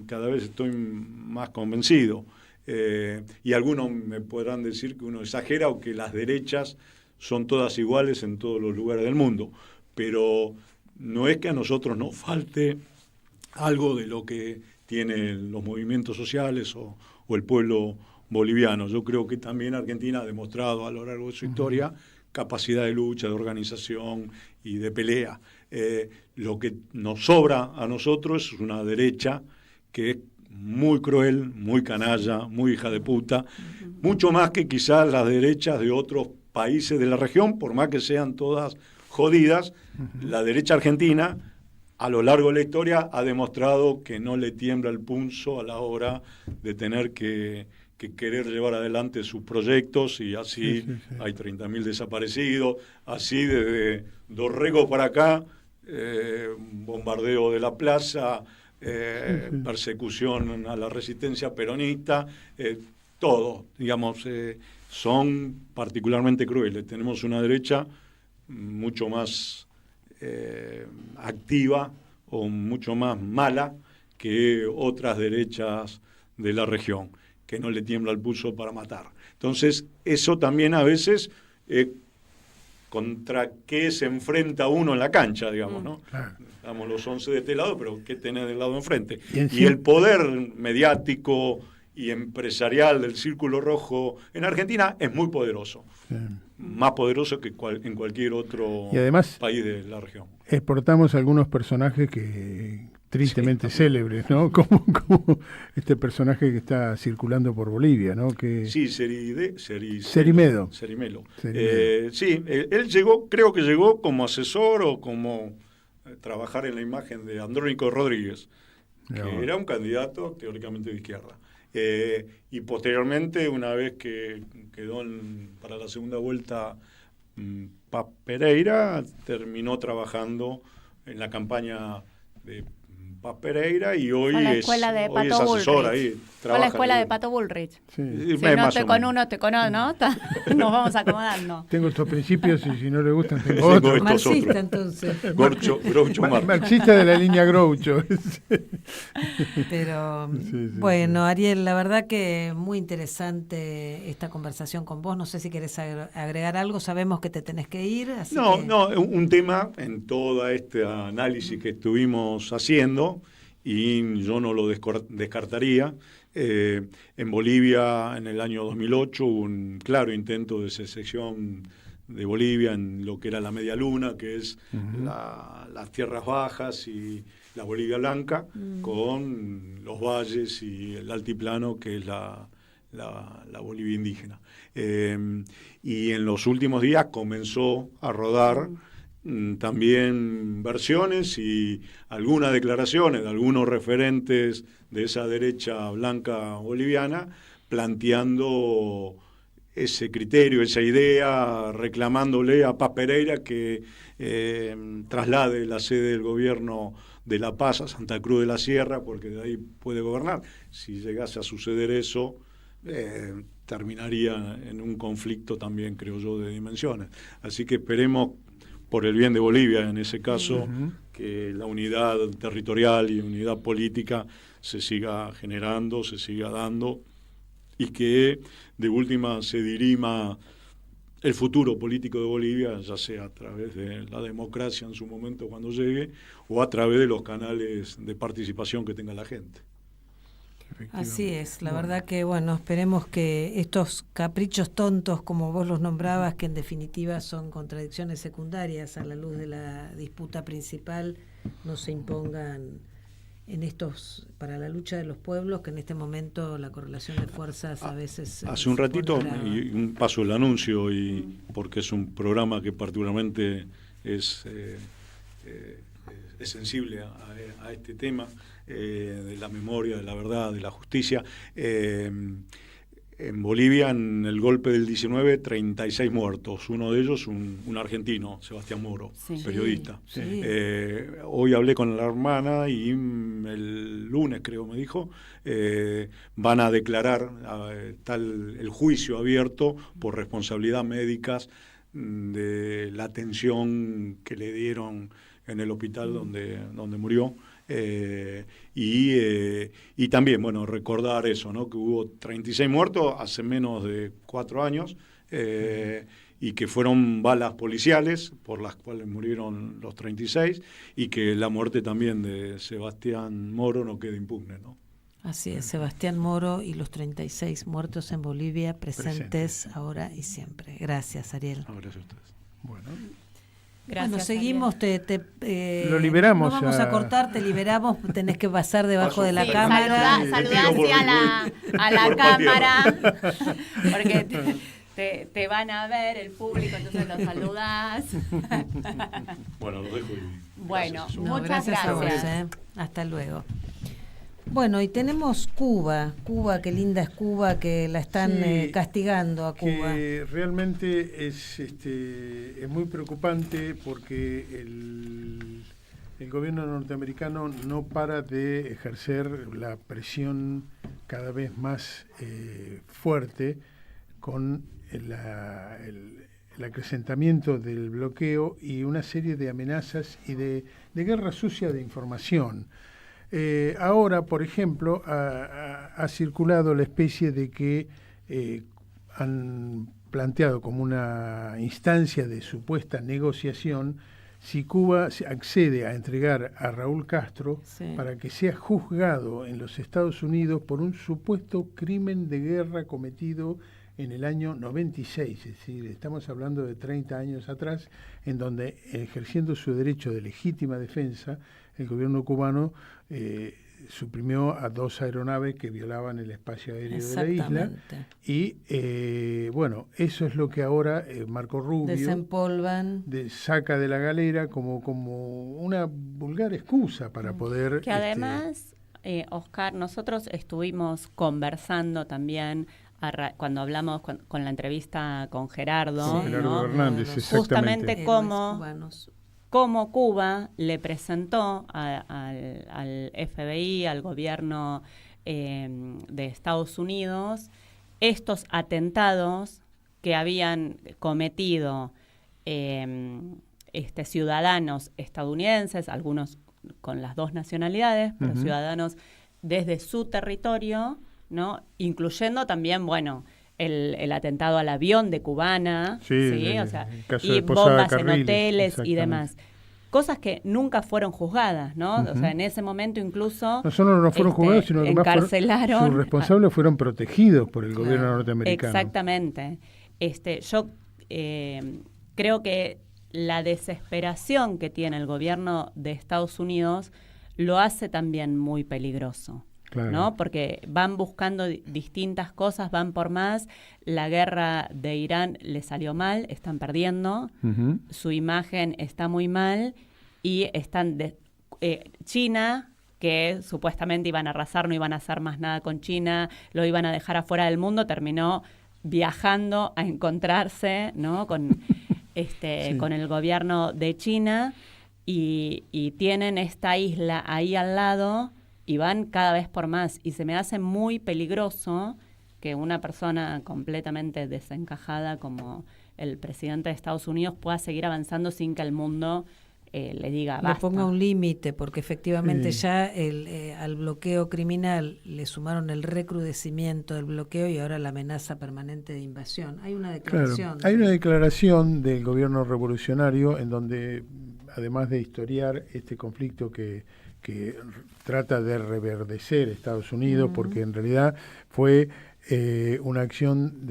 cada vez estoy más convencido. Y algunos me podrán decir que uno exagera o que las derechas son todas iguales en todos los lugares del mundo, pero no es que a nosotros nos falte algo de lo que tienen los movimientos sociales o el pueblo boliviano. Yo creo que también Argentina ha demostrado a lo largo de su historia capacidad de lucha, de organización y de pelea. Lo que nos sobra a nosotros es una derecha que es muy cruel, muy canalla, muy hija de puta, mucho más que quizás las derechas de otros países de la región, por más que sean todas jodidas. La derecha argentina a lo largo de la historia ha demostrado que no le tiembla el pulso a la hora de tener que querer llevar adelante sus proyectos, y así hay 30.000 desaparecidos, así desde Dorrego para acá, bombardeo de la plaza, persecución a la resistencia peronista, todo, digamos, son particularmente crueles. Tenemos una derecha mucho más activa o mucho más mala que otras derechas de la región, que no le tiembla el pulso para matar. Entonces, eso también a veces contra qué se enfrenta uno en la cancha, digamos, ¿no? Claro. Estamos los 11 de este lado, pero ¿qué tenés del lado enfrente? Y el poder mediático y empresarial del Círculo Rojo en Argentina es muy poderoso. Sí. Más poderoso que en cualquier otro país de la región. Exportamos algunos personajes que tristemente célebres, ¿no? Como este personaje que está circulando por Bolivia, ¿no? Que sí, Cerimelo. Sí, él llegó, creo que llegó como asesor o como trabajar en la imagen de Andrónico Rodríguez, que era un candidato teóricamente de izquierda. Y posteriormente, una vez que quedó para la segunda vuelta Paz Pereira, terminó trabajando en la campaña de Paz Pereira y hoy es asesor ahí. Fue a la escuela de Pato Bullrich. Sí. Si no te con uno, te con otro, ¿no? Nos vamos acomodando. Tengo estos principios y si no le gustan, tengo otros. Marxista, entonces. Groucho Marx. Marxista de la línea Groucho. Pero, bueno, Ariel, la verdad que muy interesante esta conversación con vos. No sé si querés agregar algo. Sabemos que te tenés que ir. Así no, un tema en todo este análisis que estuvimos haciendo, y yo no lo descartaría. En Bolivia, en el año 2008, hubo un claro intento de secesión de Bolivia en lo que era la Media Luna, que es las tierras bajas y la Bolivia blanca, con los valles y el altiplano, que es la Bolivia indígena. Y en los últimos días comenzó a rodar también versiones y algunas declaraciones de algunos referentes de esa derecha blanca boliviana, planteando ese criterio, esa idea, reclamándole a Paz Pereira que traslade la sede del gobierno de La Paz a Santa Cruz de la Sierra, porque de ahí puede gobernar. Si llegase a suceder eso, terminaría en un conflicto también, creo yo, de dimensiones. Así que esperemos, por el bien de Bolivia en ese caso, que la unidad territorial y unidad política se siga generando, se siga dando, y que de última se dirima el futuro político de Bolivia, ya sea a través de la democracia en su momento cuando llegue, o a través de los canales de participación que tenga la gente. Así es, la verdad que bueno, esperemos que estos caprichos tontos, como vos los nombrabas, que en definitiva son contradicciones secundarias a la luz de la disputa principal, no se impongan en estos, para la lucha de los pueblos, que en este momento la correlación de fuerzas a veces... Hace un ratito, y paso el anuncio, y porque es un programa que particularmente es sensible a este tema, de la memoria, de la verdad, de la justicia. En Bolivia, en el golpe del 19, 36 muertos, uno de ellos un argentino, Sebastián Moro, periodista. Sí. Hoy hablé con la hermana y el lunes, creo, me dijo, van a declarar el juicio abierto por responsabilidad médicas de la atención que le dieron en el hospital donde murió. Y también, bueno, recordar eso, ¿no? Que hubo 36 muertos hace menos de 4 años, y que fueron balas policiales por las cuales murieron los 36 y que la muerte también de Sebastián Moro no quede impune, ¿no? Así es, Sebastián Moro y los 36 muertos en Bolivia presentes ahora y siempre. Gracias, Ariel. Gracias a ustedes. Bueno. Gracias, bueno, seguimos, lo liberamos. No vamos a cortar, te liberamos, tenés que pasar debajo de la cámara. Saludá así a la cámara, porque te van a ver el público, entonces los saludás. Bueno, lo dejo. Bueno, muchas gracias. A vos, hasta luego. Bueno, y tenemos Cuba, qué linda es Cuba, que la están castigando a Cuba. Que realmente es muy preocupante porque el gobierno norteamericano no para de ejercer la presión cada vez más fuerte con el acrecentamiento del bloqueo y una serie de amenazas y de guerra sucia de información. Ahora, por ejemplo, ha circulado la especie de que han planteado como una instancia de supuesta negociación si Cuba accede a entregar a Raúl Castro para que sea juzgado en los Estados Unidos por un supuesto crimen de guerra cometido en el año 96, es decir, estamos hablando de 30 años atrás, en donde, ejerciendo su derecho de legítima defensa, el gobierno cubano suprimió a 2 aeronaves que violaban el espacio aéreo de la isla. Y bueno, eso es lo que ahora Marco Rubio desempolvan, saca de la galera como una vulgar excusa para poder... Que además, Oscar, nosotros estuvimos conversando también cuando hablamos con la entrevista con Gerardo, Gerardo Hernández, justamente cómo Cuba le presentó al FBI, al gobierno de Estados Unidos, estos atentados que habían cometido ciudadanos estadounidenses, algunos con las 2 nacionalidades, pero ciudadanos desde su territorio, ¿no? Incluyendo también, bueno, el atentado al avión de Cubana, o sea, y bombas en hoteles y demás. Cosas que nunca fueron juzgadas, ¿no? O sea, en ese momento incluso... No solo no fueron juzgados, sino que encarcelaron... Sus responsables fueron protegidos por el gobierno norteamericano. Exactamente. Yo creo que la desesperación que tiene el gobierno de Estados Unidos lo hace también muy peligroso. Claro. ¿No? Porque van buscando distintas cosas, van por más. La guerra de Irán les salió mal, están perdiendo, su imagen está muy mal y están China, que supuestamente iban a arrasar, no iban a hacer más nada con China, lo iban a dejar afuera del mundo, terminó viajando a encontrarse, ¿no? con el gobierno de China y tienen esta isla ahí al lado y van cada vez por más. Y se me hace muy peligroso que una persona completamente desencajada como el presidente de Estados Unidos pueda seguir avanzando sin que el mundo le diga basta. Le ponga un límite, porque efectivamente ya al bloqueo criminal le sumaron el recrudecimiento del bloqueo y ahora la amenaza permanente de invasión. Hay una declaración. Claro, hay una declaración del gobierno revolucionario en donde, además de historiar este conflicto que trata de reverdecer Estados Unidos, porque en realidad fue una acción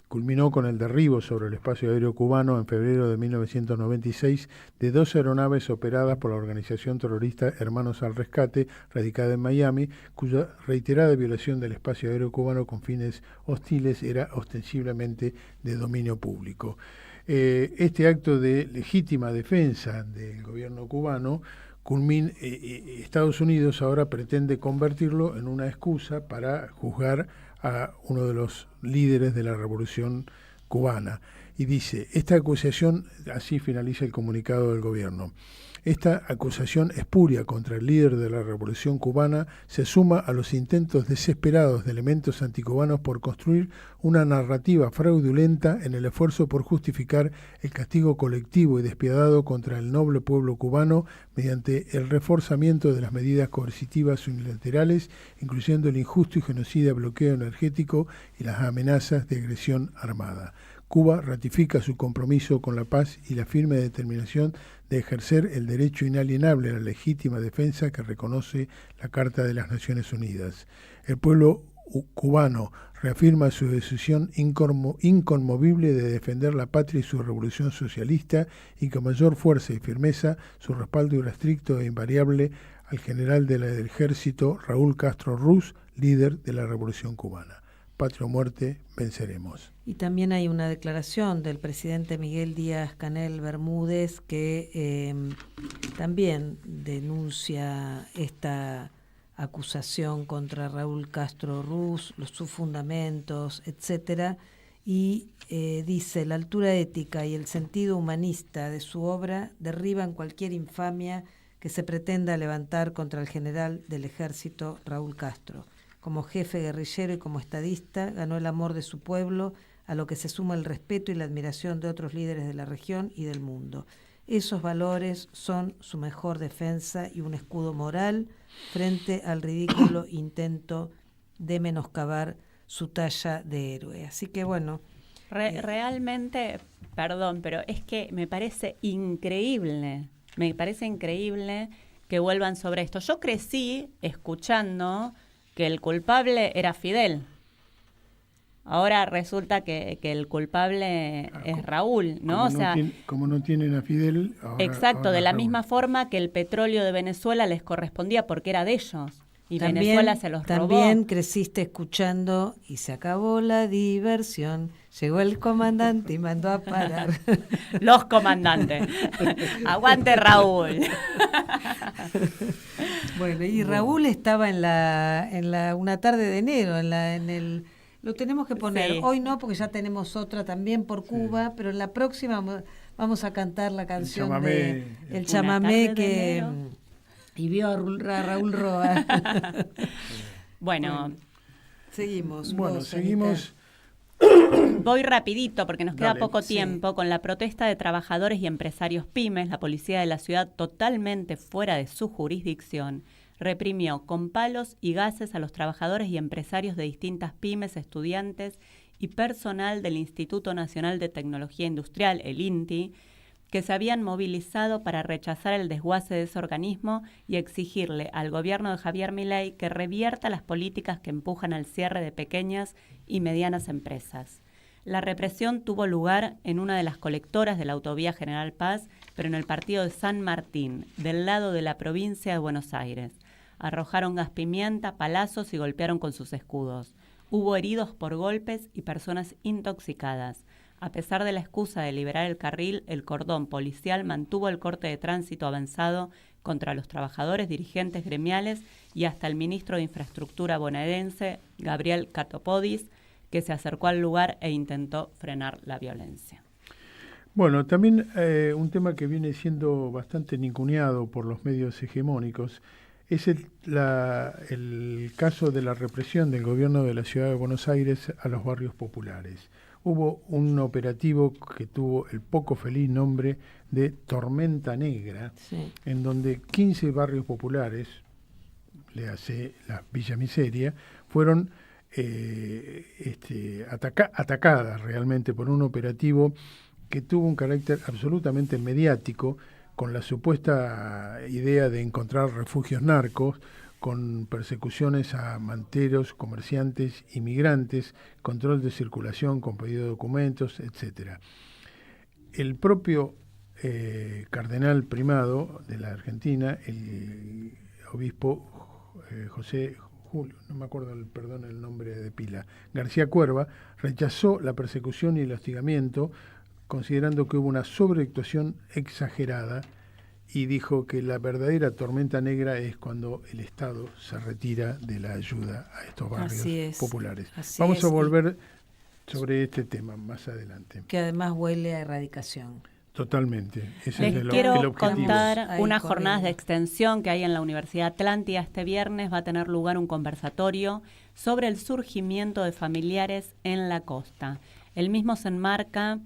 culminó con el derribo sobre el espacio aéreo cubano en febrero de 1996 de 2 aeronaves operadas por la organización terrorista Hermanos al Rescate, radicada en Miami, cuya reiterada violación del espacio aéreo cubano con fines hostiles era ostensiblemente de dominio público. Este acto de legítima defensa del gobierno cubano, Estados Unidos ahora pretende convertirlo en una excusa para juzgar a uno de los líderes de la revolución cubana. y dice, esta acusación, así finaliza el comunicado del gobierno, esta acusación espuria contra el líder de la Revolución Cubana se suma a los intentos desesperados de elementos anticubanos por construir una narrativa fraudulenta en el esfuerzo por justificar el castigo colectivo y despiadado contra el noble pueblo cubano mediante el reforzamiento de las medidas coercitivas unilaterales, incluyendo el injusto y genocida bloqueo energético y las amenazas de agresión armada. Cuba ratifica su compromiso con la paz y la firme determinación de ejercer el derecho inalienable a la legítima defensa que reconoce la Carta de las Naciones Unidas. El pueblo cubano reafirma su decisión inconmovible de defender la patria y su revolución socialista y con mayor fuerza y firmeza su respaldo irrestricto e invariable al general del ejército Raúl Castro Ruz, líder de la Revolución Cubana. Patria o muerte, venceremos. Y también hay una declaración del presidente Miguel Díaz-Canel Bermúdez que también denuncia esta acusación contra Raúl Castro Ruz, sus fundamentos, etcétera, y dice, la altura ética y el sentido humanista de su obra derriban cualquier infamia que se pretenda levantar contra el general del ejército Raúl Castro. Como jefe guerrillero y como estadista, ganó el amor de su pueblo, a lo que se suma el respeto y la admiración de otros líderes de la región y del mundo. Esos valores son su mejor defensa y un escudo moral frente al ridículo intento de menoscabar su talla de héroe. Así que bueno. Realmente, perdón, pero es que me parece increíble que vuelvan sobre esto. Yo crecí escuchando que el culpable era Fidel. Ahora resulta que el culpable es Raúl, ¿no? Como no tienen a Fidel... Exacto, de la misma forma que el petróleo de Venezuela les correspondía porque era de ellos. Y también, Venezuela se los robó. También creciste escuchando y se acabó la diversión. Llegó el comandante y mandó a parar. Los comandantes. Aguante Raúl. Bueno, y Raúl estaba en una tarde de enero, lo tenemos que poner. Sí. Hoy no, porque ya tenemos otra también por Cuba, sí. Pero en la próxima vamos a cantar la canción el chamamé que... Y vio a Raúl Roa. Bueno, seguimos. Bueno, seguimos. Voy rapidito porque nos queda poco tiempo. Con la protesta de trabajadores y empresarios pymes, la policía de la ciudad, totalmente fuera de su jurisdicción, reprimió con palos y gases a los trabajadores y empresarios de distintas pymes, estudiantes y personal del Instituto Nacional de Tecnología Industrial, el INTI, que se habían movilizado para rechazar el desguace de ese organismo y exigirle al gobierno de Javier Milei que revierta las políticas que empujan al cierre de pequeñas y medianas empresas. La represión tuvo lugar en una de las colectoras de la autovía General Paz, pero en el partido de San Martín, del lado de la provincia de Buenos Aires. Arrojaron gas pimienta, palazos y golpearon con sus escudos. Hubo heridos por golpes y personas intoxicadas. A pesar de la excusa de liberar el carril, el cordón policial mantuvo el corte de tránsito avanzado contra los trabajadores, dirigentes gremiales y hasta el ministro de Infraestructura bonaerense, Gabriel Catopodis, que se acercó al lugar e intentó frenar la violencia. Bueno, también un tema que viene siendo bastante ninguneado por los medios hegemónicos es el caso de la represión del gobierno de la ciudad de Buenos Aires a los barrios populares. Hubo un operativo que tuvo el poco feliz nombre de Tormenta Negra, sí, en donde 15 barrios populares, le hace la Villa Miseria, fueron atacadas realmente por un operativo que tuvo un carácter absolutamente mediático, con la supuesta idea de encontrar refugios narcos, con persecuciones a manteros, comerciantes, inmigrantes, control de circulación con pedido de documentos, etc. El propio cardenal primado de la Argentina, el obispo José Julio, no me acuerdo el nombre de pila, García Cuerva, rechazó la persecución y el hostigamiento, considerando que hubo una sobreactuación exagerada, y dijo que la verdadera tormenta negra es cuando el Estado se retira de la ayuda a estos barrios populares. Vamos a volver sobre este tema más adelante. Que además huele a erradicación. Totalmente. Ese Les es el quiero objetivo. contar Ahí unas corriendo. jornadas de extensión que hay en la Universidad Atlántida. Este viernes va a tener lugar un conversatorio sobre el surgimiento de familiares en la costa. El mismo se enmarca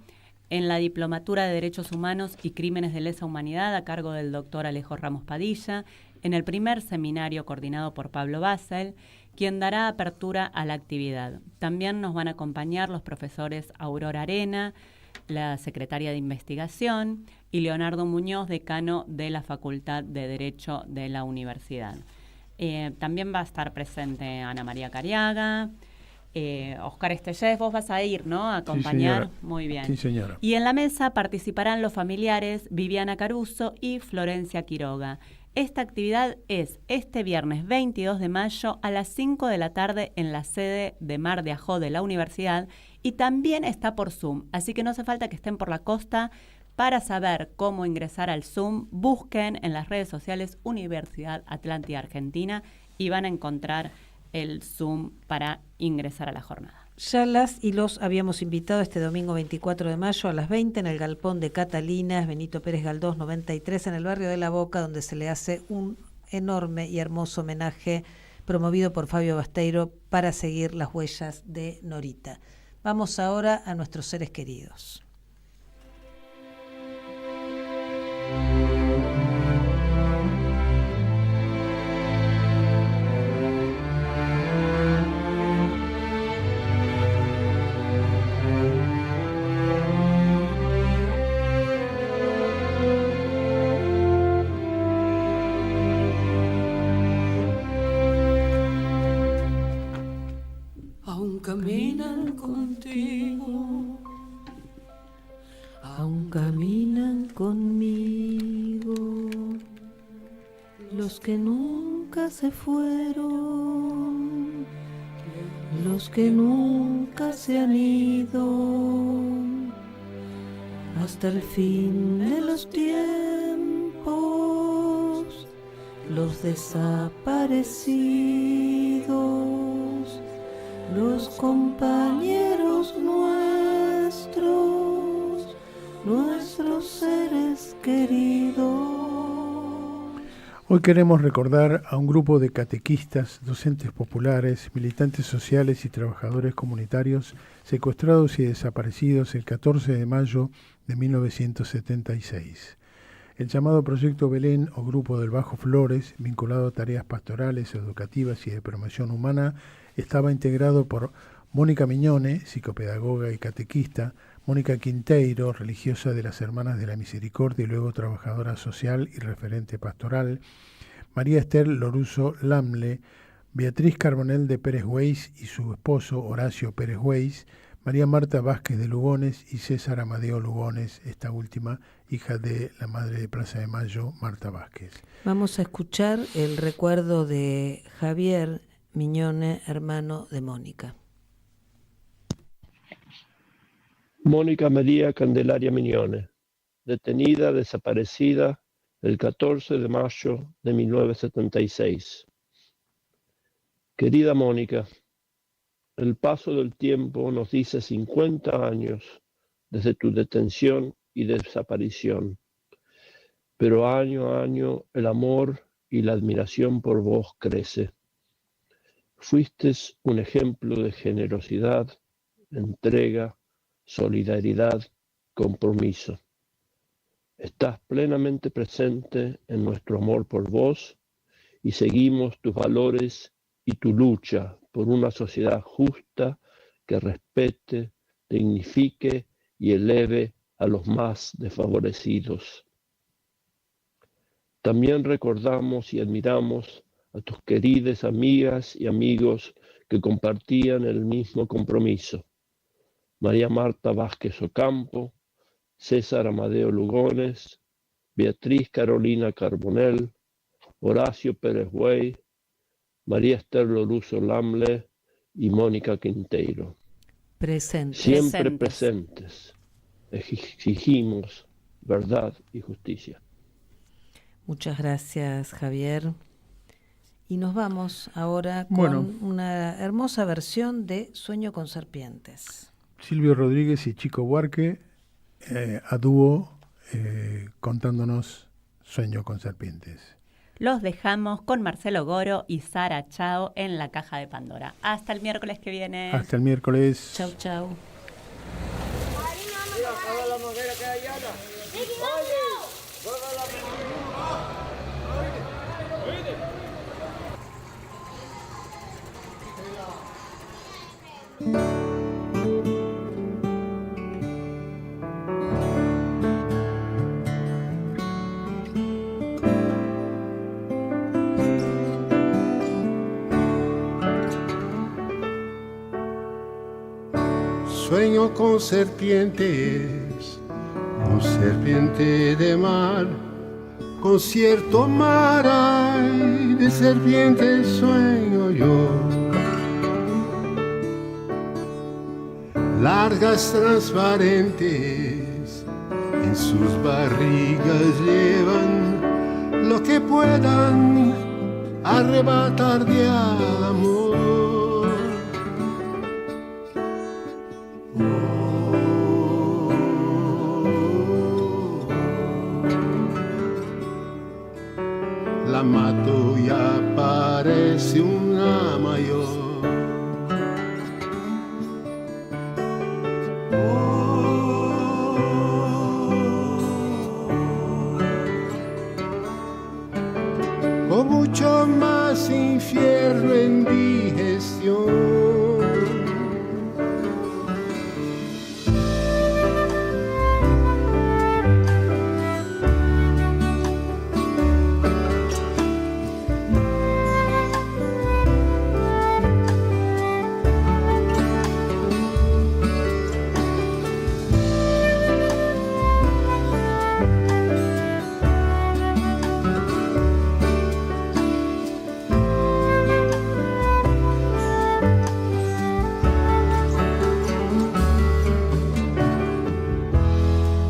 en la Diplomatura de Derechos Humanos y Crímenes de Lesa Humanidad a cargo del doctor Alejo Ramos Padilla, en el primer seminario coordinado por Pablo Basel, quien dará apertura a la actividad. También nos van a acompañar los profesores Aurora Arena, la secretaria de Investigación, y Leonardo Muñoz, decano de la Facultad de Derecho de la Universidad. También va a estar presente Ana María Cariaga, Oscar Estellés, vos vas a ir, ¿no? A acompañar. Sí, señora. Muy bien. Sí, señora. Y en la mesa participarán los familiares Viviana Caruso y Florencia Quiroga. Esta actividad es este viernes 22 de mayo a las 5 de la tarde en la sede de Mar de Ajó de la universidad y también está por Zoom, así que no hace falta que estén por la costa. Para saber cómo ingresar al Zoom, busquen en las redes sociales Universidad Atlántida Argentina y van a encontrar el Zoom para ingresar a la jornada. Ya las y los habíamos invitado este domingo 24 de mayo a las 20 en el Galpón de Catalinas, Benito Pérez Galdós 93, en el barrio de La Boca, donde se le hace un enorme y hermoso homenaje promovido por Fabio Basteiro para seguir las huellas de Norita. Vamos ahora a nuestros seres queridos. Aún caminan contigo, Aún caminan conmigo los que nunca se fueron, los que nunca se han ido, hasta el fin de los tiempos, los desaparecidos, los compañeros nuestros, nuestros seres queridos. Hoy queremos recordar a un grupo de catequistas, docentes populares, militantes sociales y trabajadores comunitarios secuestrados y desaparecidos el 14 de mayo de 1976. El llamado Proyecto Belén o Grupo del Bajo Flores, vinculado a tareas pastorales, educativas y de promoción humana, estaba integrado por Mónica Miñone, psicopedagoga y catequista, Mónica Quinteiro, religiosa de las Hermanas de la Misericordia y luego trabajadora social y referente pastoral, María Esther Loruso Lamle, Beatriz Carbonell de Pérez Weiss y su esposo Horacio Pérez Weiss, María Marta Vázquez de Lugones y César Amadeo Lugones, esta última hija de la madre de Plaza de Mayo, Marta Vázquez. Vamos a escuchar el recuerdo de Javier Miñone, hermano de Mónica. Mónica María Candelaria Miñone, detenida, desaparecida el 14 de mayo de 1976. Querida Mónica, el paso del tiempo nos dice 50 años desde tu detención y desaparición, pero año a año el amor y la admiración por vos crece. Fuiste un ejemplo de generosidad, entrega, solidaridad, compromiso. Estás plenamente presente en nuestro amor por vos y seguimos tus valores y tu lucha por una sociedad justa que respete, dignifique y eleve a los más desfavorecidos. También recordamos y admiramos a tus queridas amigas y amigos que compartían el mismo compromiso. María Marta Vázquez Ocampo, César Amadeo Lugones, Beatriz Carolina Carbonell, Horacio Pérez Weiss, María Esther Loruso Lamle y Mónica Quinteiro. Presentes. Siempre presentes. Exigimos verdad y justicia. Muchas gracias, Javier. Y nos vamos ahora con una hermosa versión de Sueño con serpientes. Silvio Rodríguez y Chico Buarque a dúo contándonos Sueño con serpientes. Los dejamos con Marcelo Goro y Sara Chao en la Caja de Pandora. Hasta el miércoles que viene. Hasta el miércoles. Chau, chau. Sueño con serpientes, con serpiente de mar, con cierto mar hay de serpientes sueño yo. Largas transparentes, en sus barrigas llevan lo que puedan arrebatar de amor. La mato y aparece una mayor. Con mucho más infierno en digestión.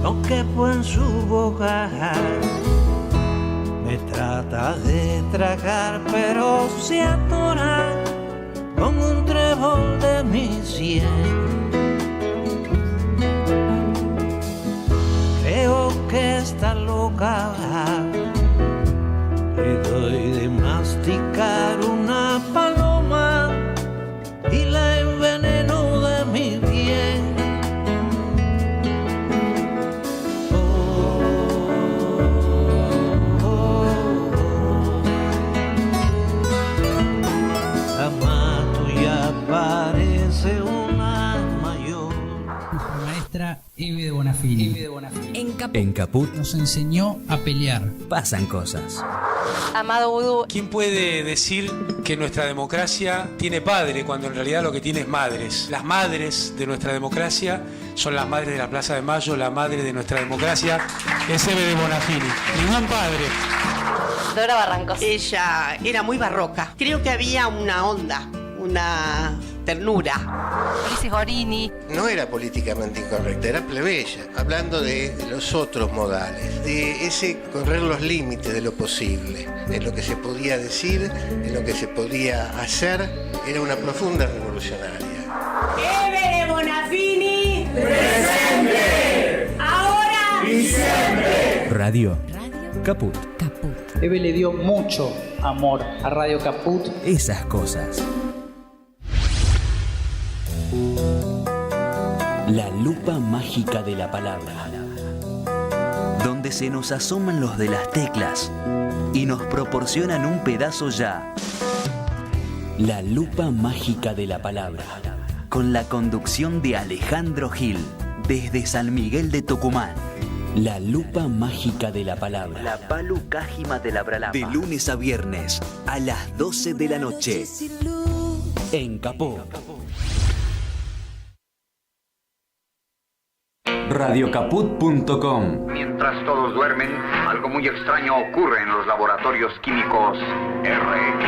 Lo que en su boca me trata de tragar, pero se atora con un trébol de mi sien. Creo que está loca, le doy de masticar una paloma y la enveneno de mi bien. Parece una mayor. Maestra Eve de Bonafini. En Caput nos enseñó a pelear. pasan cosas. Amado Vudú. ¿Quién puede decir que nuestra democracia tiene padre cuando en realidad lo que tiene es madres? Las madres de nuestra democracia son las madres de la Plaza de Mayo, la madre de nuestra democracia es Eve de Bonafini. Ningún padre. Dora Barrancos. Ella era muy barroca. Creo que había una onda, una ternura. Ulises Gorini. No era políticamente incorrecta, era plebeya, hablando de los otros modales, de ese correr los límites de lo posible, de lo que se podía decir, de lo que se podía hacer. Era una profunda revolucionaria. Eve de Bonafini. Presente. Ahora y siempre. Radio Caput. Eve le dio mucho amor a Radio Caput. Esas cosas. La lupa mágica de la palabra, donde se nos asoman los de las teclas y nos proporcionan un pedazo ya. La lupa mágica de la palabra, con la conducción de Alejandro Gil, desde San Miguel de Tucumán. La lupa mágica de la palabra. La palu cájima de la bralapa. De lunes a viernes, a las 12 de la noche. En Capó. Radiocaput.com. Mientras todos duermen, algo muy extraño ocurre en los laboratorios químicos RX.